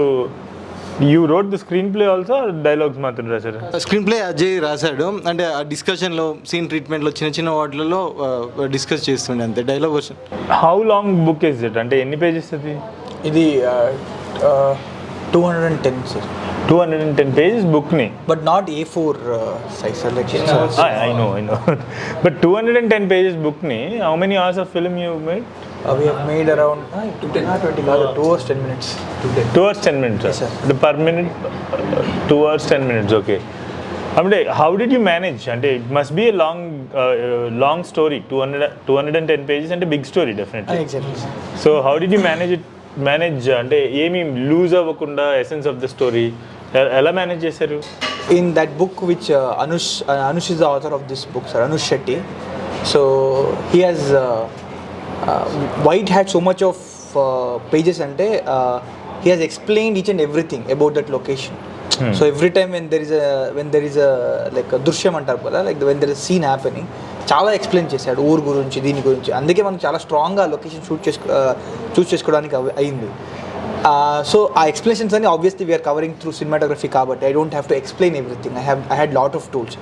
you wrote the screen play also, dialogues మాత్రం రాశారు?
స్క్రీన్ ప్లే అజయ్ రాశాడు. అంటే ఆ డిస్కషన్లో సీన్ ట్రీట్మెంట్లో చిన్న చిన్న వాటిలలో డిస్కస్ చేస్తుండే అంతే, dialogue version.
How long book is it, అంటే ఎన్ని పేజెస్ అది?
ఇది 210 సార్.
210 pages బుక్ని,
but not A4 size sir, like
I know but 210 pages బుక్ని how many hours of film you made?
We have made around 2 hours 10 minutes.
2 hours 10 minutes,
yes, sir.
Per minute 2 hours 10 minutes, okay. అంటే how did you manage? అంటే it must be a long story. 210 pages అంటే big story definitely.
Exactly.
So how did you manage అంటే ఏమి loose అవ్వకుండా essence of the story ఎలా manage చేశారు?
In that book which Anush is the author of this book, sir, Anush Shetty. So he has White had so much of pages ante he has explained each and everything about that location. So every time when there is a like a దృశ్యం అంటారు కదా, like when there is a scene happening, చాలా explain చేశాడు ఊరు గురించి, దీని గురించి. అందుకే మనం చాలా స్ట్రాంగ్గా లొకేషన్ చూస్ చేసుకోవడానికి అయింది. సో ఆ ఎక్స్ప్లెనేషన్స్ అని obviously we're covering through cinematography కాబట్టి I don't have to explain everything. I had lot of tools.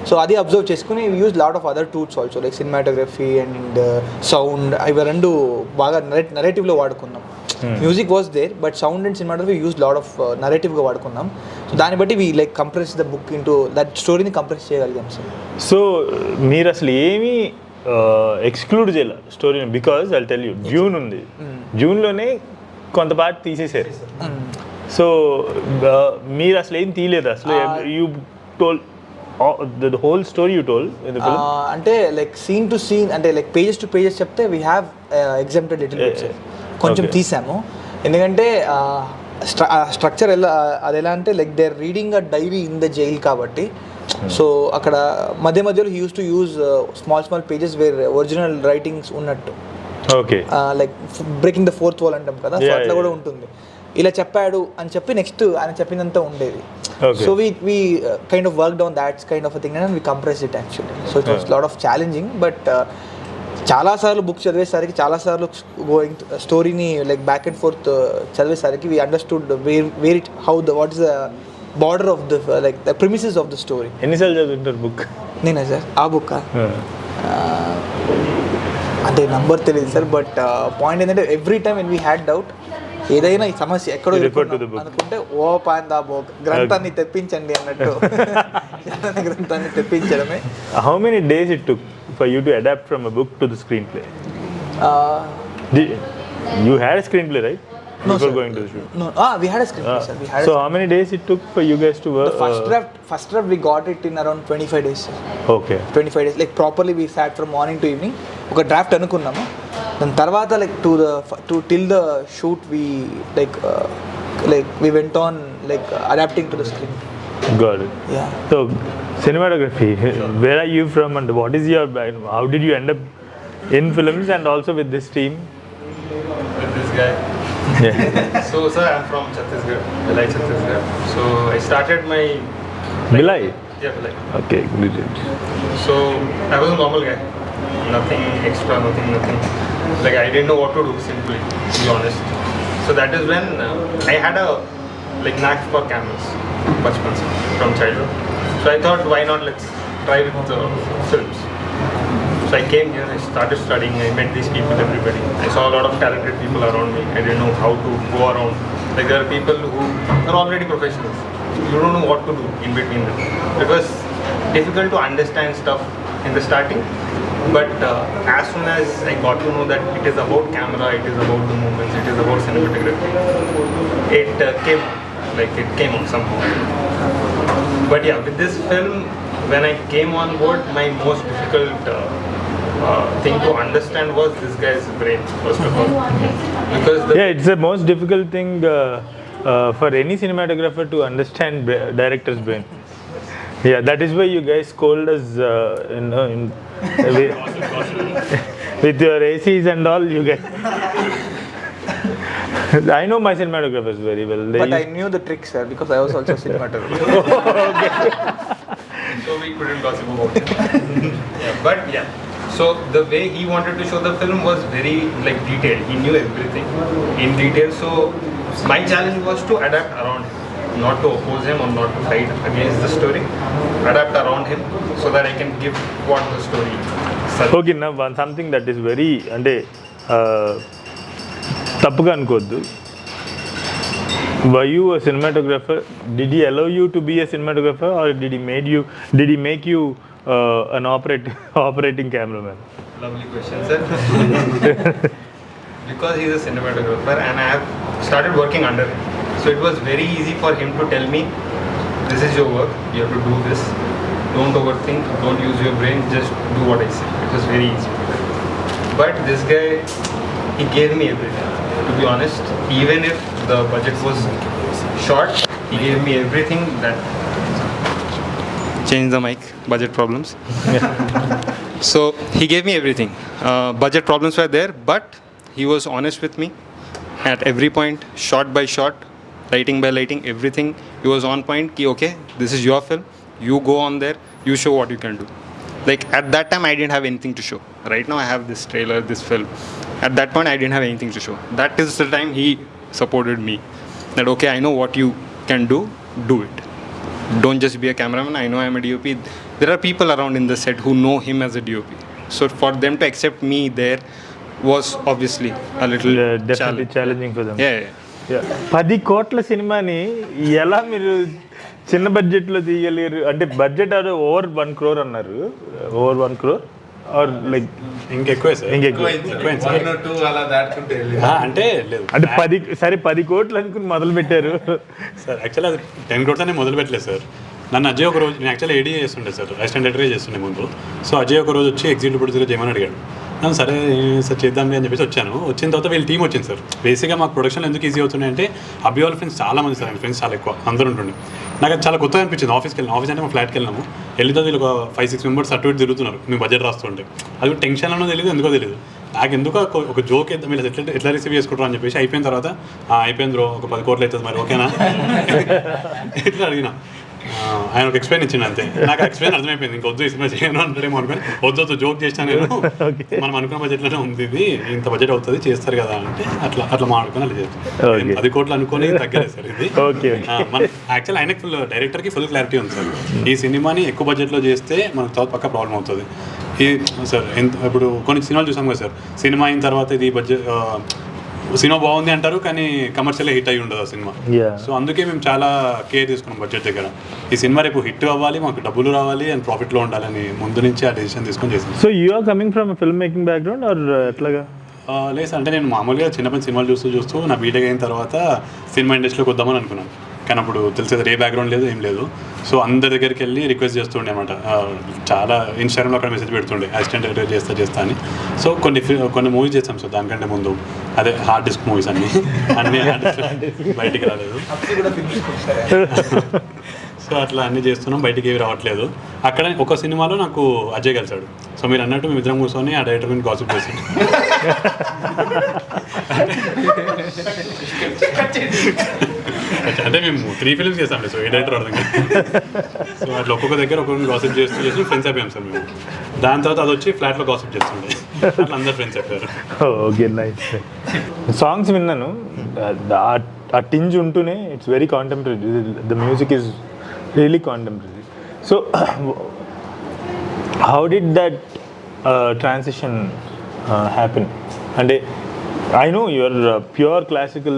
So అది అబ్జర్వ్ చేసుకుని use lot of other tools also, like cinematography and sound. ఇవి రెండు బాగా నరేటివ్లో వాడుకున్నాం. Music was there, but sound and cinematography use lot of నరేటివ్గా వాడుకున్నాం. So దాన్ని బట్టి we like compress the book into that స్టోరీని కంప్రెస్ చేయగలిగాం సార్.
సో మీరు అసలు ఏమీ ఎక్స్క్లూడ్ చేయాలి స్టోరీని, because I tell you, June ఉంది, జూన్లోనే కొంత పార్ట్ తీసేశారు. సో మీరు అసలు ఏం తీయలేదు అసలు, you told the whole story you told in the film?
అంటే లైక్ సీన్ టు సీన్, అంటే లైక్ పేజెస్ టు పేజెస్ చెప్తే we have exempted little bits కొంచెం తీసాము. ఎందుకంటే స్ట్రక్చర్ అది ఎలా అంటే like they are reading a diary in the jail కాబట్టి. సో అక్కడ మధ్యలో he used to use small pages where original writings ఉన్నట్టు.
Okay,
like breaking the fourth wall అంటాం కదా, సో అట్లా కూడా ఉంటుంది. ఇలా చెప్పాడు అని చెప్పి నెక్స్ట్ ఆయన చెప్పినంత ఉండేది. So we kind of worked on that kind of a thing and we compressed it actually. So it was a lot of challenging, but చాలాసార్లు బుక్ చదివేసరికి, చాలాసార్లు గోయింగ్ స్టోరీని లైక్ బ్యాక్ అండ్ ఫోర్త్ చదివేసరికి we understood where it how the what is the border of the like the premises of the story.
ఎన్నిసార్లు చదువుంటారు book?
నేనా sir ఆ book అంటే number తెలియదు సార్, బట్ పాయింట్ ఏంటంటే every time when we had doubt, ఏదైనా ఈ సమస్య ఎక్కడో అనుకుంటే ఓ పాయిందా బుక్ గ్రంథాన్ని తెప్పించండి అన్నట్టు గ్రంథాన్ని తెప్పించడమే.
How many days it took for you to adapt from a book to the screenplay? You had a screenplay, right?
No,
Before
sir.
going to the shoot.
No, we had a screenplay, sir. We had
So how many days it took for you guys to work?
The first draft we got it in around 25 days, sir.
Okay.
25 days. Like properly we sat from morning to evening. ఒక draft అనుకున్నాము, దాని తర్వాత like till the shoot we like we went on like adapting to the screen.
Got it.
Yeah.
So cinematography, where are you from and what is your background? How did you end up in films and also with this team?
With this guy.
Yeah.
So sir, I'm from Chhattisgarh, Bhilai, Chhattisgarh. So I started my
Bhilai?
Yeah, Bhilai.
Okay, good.
So I was a normal guy, nothing extra, nothing. Like I didn't know what to do, simply, to be honest. So that is when I had a like knack for cameras, bachpan se, from childhood. So I thought, why not let's try with films. So I came here, I started studying, I met these people, everybody. I saw a lot of talented people around me. I didn't know how to go around. Like there are people who are already professionals. You don't know what to do in between them. Because difficult to understand stuff in the starting, but as soon as I got to know that it is about camera, it is about the movements, it is about cinematography, it came on somehow. But yeah, with this film, when I came on board, my most difficult thing to understand was this guy's brain, first of all, because
Yeah, it's the most difficult thing for any cinematographer to understand director's brain. Yeah, that is why you guys scold us, with your ACs and all. You guys, I know my cinematographers very well.
But I knew the trick, sir, because I was also a cinematographer.
so we couldn't gossip about it. But yeah, so the way he wanted to show the film was very detailed. He knew everything in detail. So my challenge was to adapt around him, not to oppose him or not to fight against the story. Adapt around him so that I can give what the story is.
Okay నా something that is very అంటే తప్పుగా అనుకోవద్దు. Were you a cinematographer? Did he allow you to be a cinematographer, or did he make you an operating cameraman?
Lovely question, sir. Because he's a cinematographer and I have started working under him. So it was very easy for him to tell me, this is your work, you have to do this. Don't overthink, don't use your brain, just do what I say. It was very easy. But this guy, he gave me everything. To be honest, even if the budget was short, he gave me everything that... Change the mic, budget problems. So he gave me everything. Budget problems were there, but he was honest with me at every point, shot by shot, lighting by lighting, everything. He was on point. Ki, okay, this is your film. You go on there. You show what you can do. At that time, I didn't have anything to show. Right now, I have this trailer, this film. At that point, I didn't have anything to show. That is the time he supported me. That okay, I know what you can do it. Don't just be a cameraman. I know I'm a DOP. There are people around in the set who know him as a DOP. So for them to accept me there was obviously a little
Definitely challenging for them.
Yeah.
10 కోట్ల సినిమాని ఎలా మీరు చిన్న బడ్జెట్లో తీయలేరు? అంటే budget అది over 1 crore అన్నారు. Over 1 crore or like
ఇంకెక్కువే సార్.
ఇంకెక్కువ
అంటే లేదు
అంటే 10 కోట్లు అనుకుని మొదలు పెట్టారు
సార్. యాక్చువల్లీ అది 10 crores అని మొదలు పెట్టలేదు సార్. నన్ను అజయ్ ఒక రోజు, నేను యాక్చువల్లీ ఏడీ చేస్తుండే సార్, అసిస్టెంట్ డైరెక్టరే చేస్తుండే ముందు. సో అజయ్ ఒక రోజు వచ్చి ఎగ్జిక్యూటివ్ ప్రొడ్యూసర్ చేయమని అడిగాడు. నన్ను సరే సార్ చేద్దాం అని చెప్పేసి వచ్చాను. వచ్చిన తర్వాత వీళ్ళ టీం వచ్చింది సార్. బేసిక్గా మాకు ప్రొడక్షన్లో ఎందుకు ఈజీ అవుతున్నాయి అంటే అభి వాళ్ళ ఫ్రెండ్స్ చాలా మంది సార్, ఫ్రెండ్స్ చాలా ఎక్కువ అందరూ ఉంటుండే. నాకు అది చాలా కొత్తగా అనిపించింది. ఆఫీస్కి అంటే మా ఫ్లాట్కి వెళ్ళినాము. వెళ్తే వీళ్ళు ఒక 5-6 మెంబర్స్ అటు ఇటు తిరుగుతున్నారు. మేము బడ్జెట్ రాస్తుంటే అది టెన్షన్ అన్నో తెలియదు, ఎందుకో తెలియదు. నాకు ఎందుకో ఒక జోక్ అయితే మీరు ఎట్లా రిసీవ్ చేసుకుంటారు అని చెప్పేసి అయిపోయిన తర్వాత అయిపోయింది రో, ఒక 10 కోట్లు అవుతుంది మరి ఓకేనా ఇట్లా అడిగినా. ఆయన ఒక ఎక్స్ప్లెయిన్ ఇచ్చిండు అంతే. నాకు ఎక్స్ప్లెయిన్ అర్థమైపోయింది. ఇంకొద్దు ఈ సినిమా చేయను అంటాడేమో అనుకుని వద్దు జోక్ చేస్తాను నేను. మనం అనుకున్న బడ్జెట్లోనే ఉంది, ఇది ఇంత బడ్జెట్ అవుతుంది చేస్తారు కదా అంటే అట్లా మాట్లాడుకొని అలా చేస్తాం. 10 కోట్లు అనుకొని తగ్గలేదు సార్ ఇది. మన యాక్చువల్ ఆయనకి ఫుల్ డైరెక్టర్కి ఫుల్ క్లారిటీ ఉంది సార్. ఈ సినిమాని ఎక్కువ బడ్జెట్లో చేస్తే మనకు తర్వాత పక్క ప్రాబ్లం అవుతుంది. ఈ సార్ ఇప్పుడు కొన్ని సినిమాలు చూసాం కదా సార్, సినిమా అయిన తర్వాత ఇది బడ్జెట్ సినిమా బాగుంది అంటారు కానీ కమర్షియల్గా హిట్ అయ్యి ఉండదు ఆ సినిమా. సో అందుకే మేము చాలా కేర్ తీసుకున్నాం బడ్జెట్ దగ్గర. ఈ సినిమా రేపు హిట్ అవ్వాలి, మాకు డబ్బులు రావాలి అండ్ ప్రాఫిట్లో ఉండాలని ముందు నుంచి ఆ డెసిషన్ తీసుకొని చేసాం.
So you are coming from film making background or ఎట్లాగా?
లేదు సార్, అంటే నేను మామూలుగా చిన్నప్పటి సినిమాలు చూస్తూ నా బీటెక్ అయిన తర్వాత సినిమా ఇండస్ట్రీలోకి వద్దామని అనుకున్నాను. కానీ అప్పుడు తెలిసేది ఏ బ్యాక్గ్రౌండ్ లేదు, ఏం లేదు. సో అందరి దగ్గరికి వెళ్ళి రిక్వెస్ట్ చేస్తుండే అనమాట. చాలా ఇన్స్టాగ్రామ్లో అక్కడ మెసేజ్ పెడుతుండే అసిస్టెంట్ డైరెక్టర్ చేస్తా అని. సో కొన్ని మూవీస్ చేస్తాం సార్ దానికంటే ముందు. అదే హార్డ్ డిస్క్ మూవీస్ అన్నీ బయటికి రాలేదు. సో అట్లా అన్నీ చేస్తున్నాం, బయటికి ఏవి రావట్లేదు. అక్కడ ఒక సినిమాలో నాకు అజయ్ కలిసాడు. సో మీరు అన్నట్టు మేము ఇద్దరం కూర్చొని ఆ డైరెక్టర్ గురించి గాసిప్ చేసాం. అంటే మేము 3 ఫిల్మ్స్ చేస్తాం సో ఏ డైరెక్టర్ అర్థం కాదు. సో అట్లా ఒక్కొక్క దగ్గర ఒక్కొక్క గాసిప్ చేసి ఫ్రెండ్స్ అయిపోయాం సార్ మేము. దాని తర్వాత అది వచ్చి ఫ్లాట్లో గాసిప్ చేస్తుండే, అట్లా అందరు ఫ్రెండ్స్ అయిపోయారు.
Okay, nice. సాంగ్స్ విన్నాను, ఆ టింజ్ ఉంటూనే it's very contemporary. The music is really contemporary. So how did that transition happen? అంటే I know you are pure classical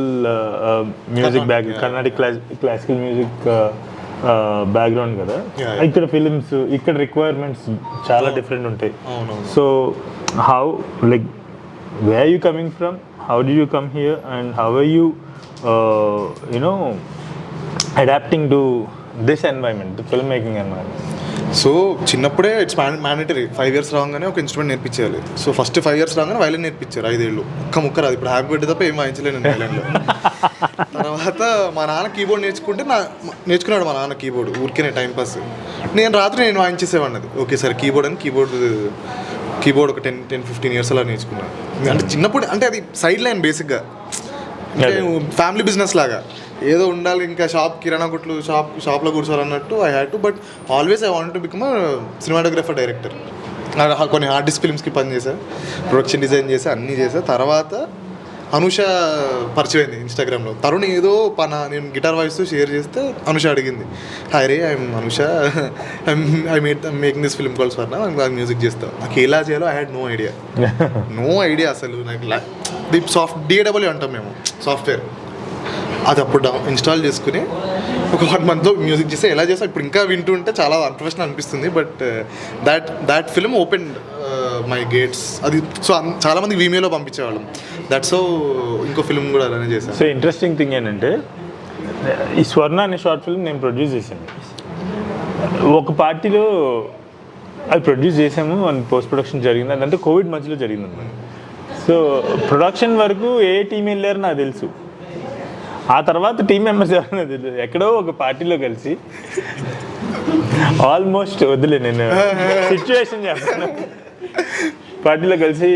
music background, Carnatic classical music background కదా, ఇక్కడ films ఇక్కడ requirements చాలా different ఉంటాయి. So how like where you coming from, how did you come here and how are you you know adapting to this environment, the film making environment?
So చిన్నప్పుడే it's mandatory 5 years రాగానే ఒక instrument నేర్పించాలి. So first 5 years రాగానే violin నేర్పించారు 5 ఏళ్ళు. ఒక్క ముక్క రాదు. ఇప్పుడు హ్యాపీ బర్త్డే తప్ప ఏం వాయించలేను నేను వైలిన్లో. తర్వాత మా నాన్న కీబోర్డ్ నేర్చుకున్నాడు మా నాన్న కీబోర్డ్ ఊరికే టైంపాస్. నేను రాత్రి నేను వాయించేసేవాడిని. ఓకే సార్ కీబోర్డ్ అని కీబోర్డ్ ఒక 10-15 years అలా నేర్చుకున్నాను. అంటే చిన్నప్పుడు అంటే అది సైడ్ లైన్ బేసిక్గా, అంటే ఫ్యామిలీ బిజినెస్ లాగా ఏదో ఉండాలి, ఇంకా కిరాణా కొట్లు షాప్లో కూర్చోవాలన్నట్టు I had to. But always I want to become cinematographer, director. కొన్ని ఆర్టిస్ట్ ఫిల్మ్స్కి పనిచేశాను, ప్రొడక్షన్ డిజైన్ చేసా, అన్నీ చేసా. తర్వాత అనుష పరిచయం అయింది ఇన్స్టాగ్రామ్లో. తరుణ్ ఏదో నేను గిటార్ వాయిస్తూ షేర్ చేస్తే అనుష అడిగింది, hi ray I'm Anusha, I making this film calls for నా, నాకు మ్యూజిక్ చేస్తాను. నాకు ఎలా చేయాలో ఐ హ్యాడ్ నో ఐడియా అసలు. నాకు DAW అంటాం మేము సాఫ్ట్వేర్, అది అప్పుడు ఇన్స్టాల్ చేసుకుని ఒక 1 monthలో మ్యూజిక్ చేస్తే ఎలా చేస్తా ఇప్పుడు ఇంకా వింటుంటే చాలా అన్ప్రొఫెషనల్ అనిపిస్తుంది. But that film open my gates. అది సో చాలామంది వీమేలో పంపించేవాళ్ళం. దట్స్ సో ఇంకో ఫిల్మ్ కూడా అలానే చేశాను.
సో ఇంట్రెస్టింగ్ థింగ్ ఏంటంటే ఈ స్వర్ణ అనే షార్ట్ ఫిల్మ్ నేను ప్రొడ్యూస్ చేశాను. ఒక పార్టీలో అది ప్రొడ్యూస్ చేసాము, అండ్ పోస్ట్ ప్రొడక్షన్ జరిగింది. అదంతా కోవిడ్ మధ్యలో జరిగింది అనమాట. సో ప్రొడక్షన్ వరకు ఏ టీం వెళ్ళారో నాకు తెలుసు, ఆ తర్వాత టీం మెంబర్స్ ఎవరైనా తెలియదు. ఎక్కడో ఒక పార్టీలో కలిసి ఆల్మోస్ట్ వద్దులే నేను సిచ్యువేషన్ చేస్తాను, పార్టీలో కలిసి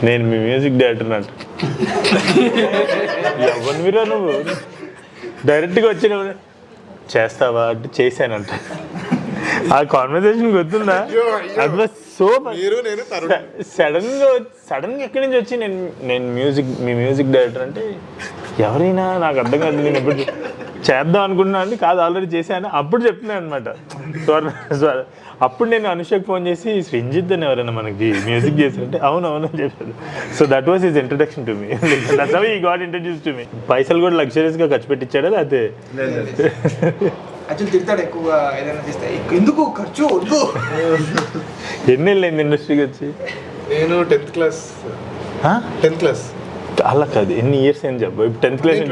నేను మీ మ్యూజిక్ డైరెక్టర్ అంట. ఎవరు మీరా నువ్వు, డైరెక్ట్గా వచ్చిన చేస్తావా అంటే చేశానంట. ఆ కాన్వర్సేషన్ గుర్తుందా? అది సో సడన్గా ఎక్కడి నుంచి వచ్చి నేను మీ మ్యూజిక్ డైరెక్టర్ అంటే ఎవరైనా నాకు అర్థం కాదు. నేను ఎప్పుడు చేద్దాం అనుకుంటున్నా అండి, కాదు ఆల్రెడీ చేశాను. అప్పుడు చెప్తున్నాను అనమాట. అప్పుడు నేను అనుషకు ఫోన్ చేసి శ్రీంజిత్ అని ఎవరైనా మనకి మ్యూజిక్ చేశారంటే అవునవును అని చెప్పాను. So that was his introduction to me. That's how he got introduce to me. పైసలు కూడా లగ్జరీస్గా ఖర్చు పెట్టించాడా అదే?
యాక్చువల్లీ తిడతాడు ఎక్కువగా ఏదైనా చేస్తే, ఎందుకు ఖర్చు వద్దు.
ఎన్ని వెళ్ళింది ఇండస్ట్రీకి వచ్చి?
నేను 10th class.
అలా కాదు, ఎన్ని ఇయర్స్ ఏం చెప్పు. ఇప్పుడు 10th class అంటే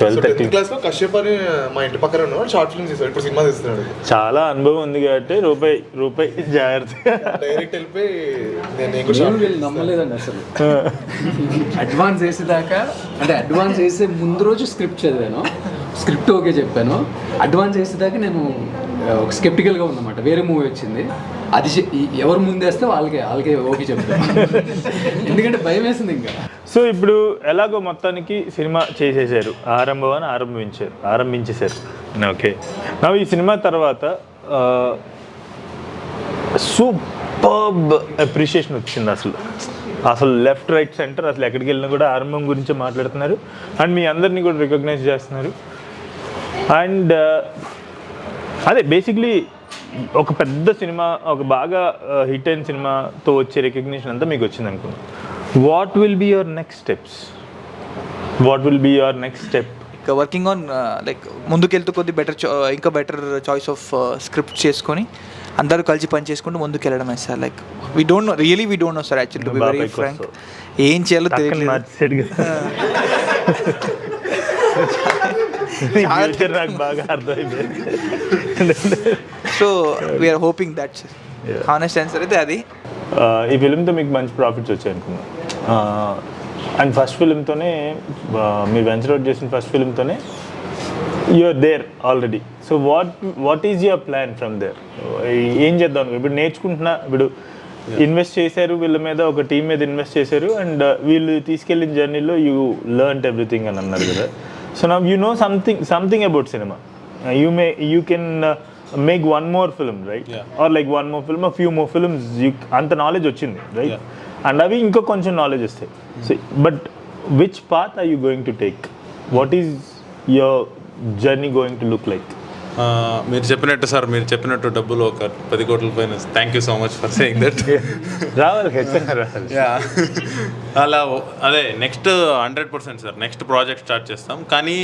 12
క్లాస్లో కశ్యప్ అని మా ఇంటి పక్కన ఉన్నవాడు షార్ట్ ఫిల్మ్ చేశాడు. ఇప్పుడు సినిమా తీస్తున్నాడు.
చాలా అనుభవం ఉంది కాబట్టి రూపాయి జాగ్రత్త.
డైరెక్ట్ వెళ్ళిపోయి నేను
నమ్మలేదండి అసలు. అడ్వాన్స్ వేసేదాకా, అంటే అడ్వాన్స్ వేసే ముందు రోజు స్క్రిప్ట్ చదివాను, స్క్రిప్ట్ ఓకే చెప్పాను. అడ్వాన్స్ వేసేదాకా నేను ఒక స్కెప్టికల్గా ఉందన్నమాట. వేరే మూవీ వచ్చింది, అది ఎవరు ముందేస్తే వాళ్ళకే ఓకే చెప్తాను, ఎందుకంటే భయం వేసింది ఇంకా.
సో ఇప్పుడు ఎలాగో మొత్తానికి సినిమా చేసేసారు, ఆరంభించేశారు. ఓకే, నా ఈ సినిమా తర్వాత సూపర్బ్ అప్రిషియేషన్ వచ్చింది. అసలు లెఫ్ట్ రైట్ సెంటర్ అసలు ఎక్కడికి వెళ్ళినా కూడా ఆరంభం గురించి మాట్లాడుతున్నారు, అండ్ మీ అందరినీ కూడా రికగ్నైజ్ చేస్తున్నారు. అండ్ అదే బేసిక్లీ ఒక పెద్ద సినిమా, ఒక బాగా హిట్ అయిన సినిమాతో వచ్చే రికగ్నిషన్ అంతా మీకు వచ్చింది అనుకో. What will be your next step?
ఇంకా వర్కింగ్ ఆన్ లైక్ ముందుకెళ్తూ కొద్ది ఇంకా బెటర్ చాయిస్ ఆఫ్ స్క్రిప్ట్ చేసుకొని అందరూ కలిసి పని చేసుకుంటూ ముందుకు వెళ్ళడమే sir. Like we don't know sir, actually to be very frank ఏం చేయాలో తెలియదు.
నాకు బాగా అర్థమైపోయింది.
So we're hoping that's honest answer అయితే అది.
ఈ ఫిలింతో మీకు మంచి ప్రాఫిట్స్ వచ్చాయి అనుకున్నాను. అండ్ ఫస్ట్ ఫిలింతోనే మీరు వెంచర్ అవుట్ చేసిన ఫస్ట్ ఫిలింతోనే you're there already. So what is your plan from there? ఏం చేద్దాం ఇప్పుడు? నేర్చుకుంటున్నా, ఇప్పుడు ఇన్వెస్ట్ చేశారు వీళ్ళ మీద, ఒక టీం మీద ఇన్వెస్ట్ చేశారు, అండ్ వీళ్ళు తీసుకెళ్ళిన జర్నీలో యూ లెర్న్డ్ ఎవ్రీథింగ్ అని అన్నారు కదా. So now you know something about cinema. You can make one more film, right? Or like one more film, a few more films. Anta knowledge ochindi, right? And avi inko koncham knowledge vastayi. So but which path are you going to take? What is your journey going to look like?
మీరు చెప్పినట్టు డబ్బులు ఒక 10 కోట్ల పైన. Thank you so much for saying that.
రావాలి ఖచ్చితంగా రావాలి.
అలా అదే next 100% sir next project start చేస్తాం. కానీ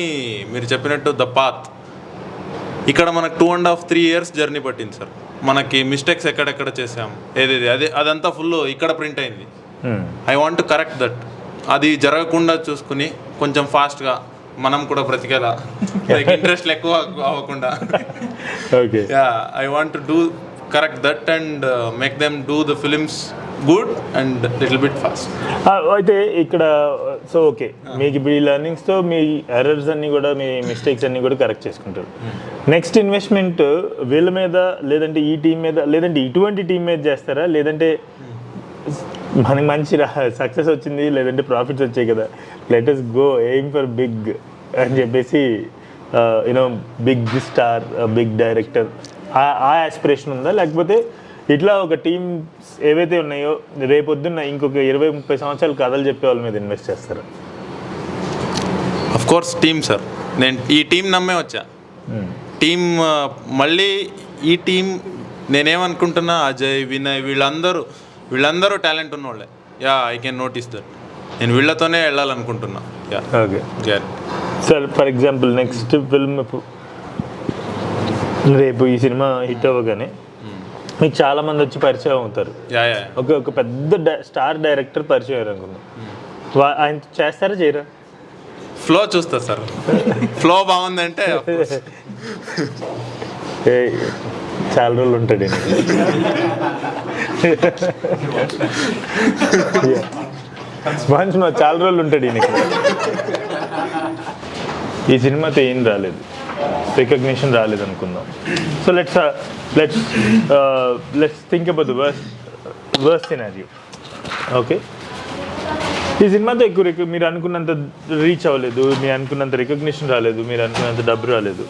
మీరు చెప్పినట్టు ద పాత్ ఇక్కడ మనకు 2.5-3 years జర్నీ పట్టింది సార్. మనకి మిస్టేక్స్ ఎక్కడెక్కడ చేసాం అదంతా ఫుల్ ఇక్కడ ప్రింట్ అయింది. I want to correct that. అది జరగకుండా చూసుకుని కొంచెం ఫాస్ట్గా మనం కూడా బ్రతికేలా ఇంట్రెస్ట్ ఎక్కువ అవ్వకుండా
okay
I want to do correct that and make them do the films good and little bit fast.
అయితే ఇక్కడ సో ఓకే మీకు ఇప్పుడు ఈ లెర్నింగ్స్తో మీ ఎర్రర్స్ అన్నీ కూడా మీ మిస్టేక్స్ అన్నీ కూడా కరెక్ట్ చేసుకుంటారు. నెక్స్ట్ ఇన్వెస్ట్మెంట్ వీళ్ళ మీద లేదంటే ఈ టీం మీద లేదంటే ఇటువంటి టీం మీద చేస్తారా? లేదంటే మనకి మంచి సక్సెస్ వచ్చింది లేదంటే ప్రాఫిట్స్ వచ్చాయి కదా, let us go aim for big అని చెప్పేసి you know big star big director ఆ ఆస్పిరేషన్ ఉందా? లేకపోతే ఇట్లా ఒక టీమ్స్ ఏవైతే ఉన్నాయో రేపొద్దున్న ఇంకొక 20-30 సంవత్సరాలు కథలు చెప్పే వాళ్ళ మీద ఇన్వెస్ట్ చేస్తారా?
Of course team sir. నేను ఈ టీం నమ్మే వచ్చా. టీం మళ్ళీ ఈ టీం నేనేమనుకుంటున్నా అజయ్ వినయ్ వీళ్ళందరూ టాలెంట్ ఉన్నవాళ్ళే. I can notice that. నేను వీళ్ళతోనే వెళ్ళాలనుకుంటున్నా.
Okay sir, for example next film రేపు ఈ సినిమా హిట్ అవ్వగానే మీకు చాలా మంది వచ్చి పరిచయం అవుతారు. ఒక పెద్ద స్టార్ డైరెక్టర్ పరిచయం అయ్యారు అనుకుందాం, ఆయన చేస్తారా చేయరా?
ఫ్లో చూస్తా సార్. ఫ్లో బాగుందంటే
చాలా రోజులు ఉంటాడు చాలా రోజులు ఉంటాడు ఈయనకి. ఈ సినిమాతో ఏం రాలేదు, రికగ్నిషన్ రాలేదు అనుకుందాం. So let's think about the worst scenario. Okay, ఈ సినిమాతో ఎక్కువ మీరు అనుకున్నంత రీచ్ అవ్వలేదు, మీరు అనుకున్నంత రికగ్నిషన్ రాలేదు, మీరు అనుకున్నంత డబ్బు రాలేదు.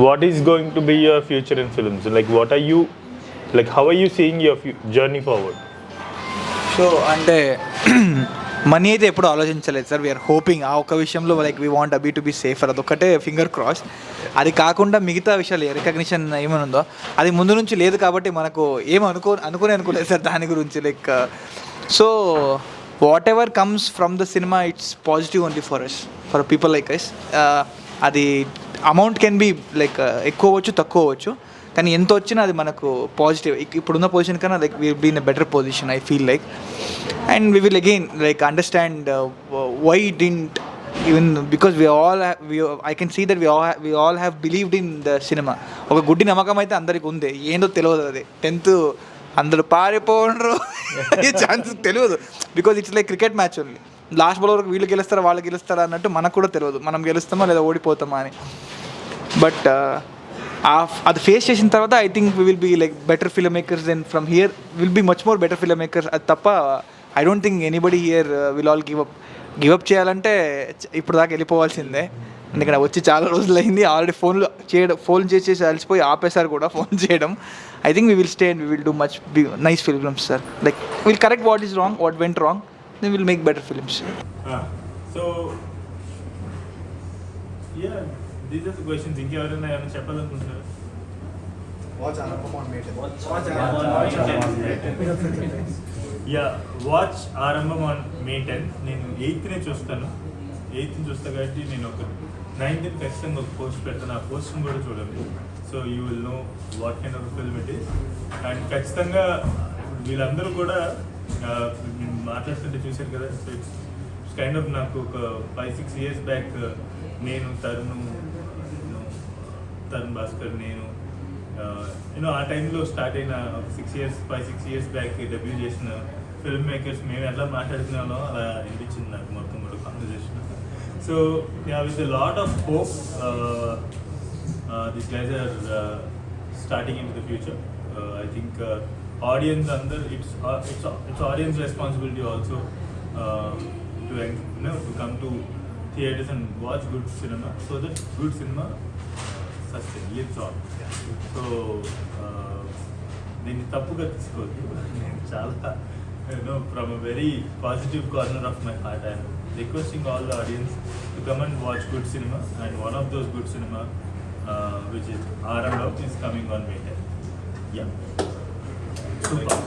What is going to be your future in films? How are you seeing your journey forward?
So అంటే మనీ అయితే ఎప్పుడు ఆలోచించలేదు సార్. వీఆర్ హోపింగ్ ఆ ఒక్క విషయంలో వీ వాంట్ అబీ టు బీ సేఫర్, అదొక్కటే ఫింగర్ క్రాస్. అది కాకుండా మిగతా విషయాలు రికగ్నిషన్ ఏమైనా ఉందో అది ముందు నుంచి లేదు కాబట్టి మనకు అనుకోలేదు సార్ దాని గురించి. So whatever comes from the cinema it's positive only for us, for people like us. అది అమౌంట్ కెన్ బీ ఎక్కువ అవ్వచ్చు తక్కువ అవ్వచ్చు, కానీ ఎంత వచ్చినా అది మనకు పాజిటివ్. ఇప్పుడున్న పొజిషన్ కన్నా will be in a better position I feel like. And we will again understand why didn't even because I can see that we all have believed in the cinema. ఒక గుడ్డి నమ్మకం అయితే అందరికి ఉంది, ఏందో తెలియదు. అది 10th అందరూ పారిపోండ్రు ఛాన్స్ తెలియదు, because it's like cricket match only. Last ball వరకు వీళ్ళు గెలుస్తారా వాళ్ళు గెలుస్తారా అన్నట్టు మనకు కూడా తెలియదు, మనం గెలుస్తామా లేదా ఓడిపోతామా అని. బట్ అది ఫేస్ చేసిన తర్వాత I think we will be better film makers then from here will be much more better film makers. అది తప్ప I don't think anybody here will all give up చేయాలంటే ఇప్పుడు దాకా వెళ్ళిపోవాల్సిందే. ఎందుకంటే వచ్చి చాలా రోజులు అయింది ఆల్రెడీ. ఫోన్ చేసి అలసిపోయి ఆపేసారు కూడా ఫోన్ చేయడం. I think we will stay and we will do much nice films sir. Will correct what is wrong, what went wrong, then will make better films.
So these are the questions. ఇంకెవరైనా ఏమైనా చెప్పాలనుకుంటున్నారా? Watch Aarambham on May 10. నేను 8th చూస్తాను. 8th చూస్తా కాబట్టి నేను ఒక 9th ఖచ్చితంగా ఒక పోస్ట్ పెడతాను. ఆ పోస్ట్ని కూడా చూడండి. So you will know what kind of film it is. And ఖచ్చితంగా వీళ్ళందరూ కూడా మాట్లాడుతుంటే చూశారు కదా. సో ఇట్స్ కైండ్ ఆఫ్ నాకు ఒక 5-6 years బ్యాక్ నేను తరుణ్ భాస్కర్ నేను ఆ టైంలో స్టార్ట్ అయిన 5-6 years బ్యాక్ డెబ్యూ చేసిన ఫిల్మ్ మేకర్స్ మేము ఎలా మాట్లాడుతున్నామో అలా అనిపించింది నాకు మొత్తం కూడా conversation. So with a lot of hope these guys are starting into the future. I think audience it's audience responsibility also to come to theaters and watch good cinema, so that good cinema lives on. So నేను తప్పుగా తీసుకోవద్దు. నేను చాలా from a very positive corner of my heart I am requesting all the audience to come and watch good cinema, and one of those good cinema which is Arambam is coming on May 10. Yeah. Super.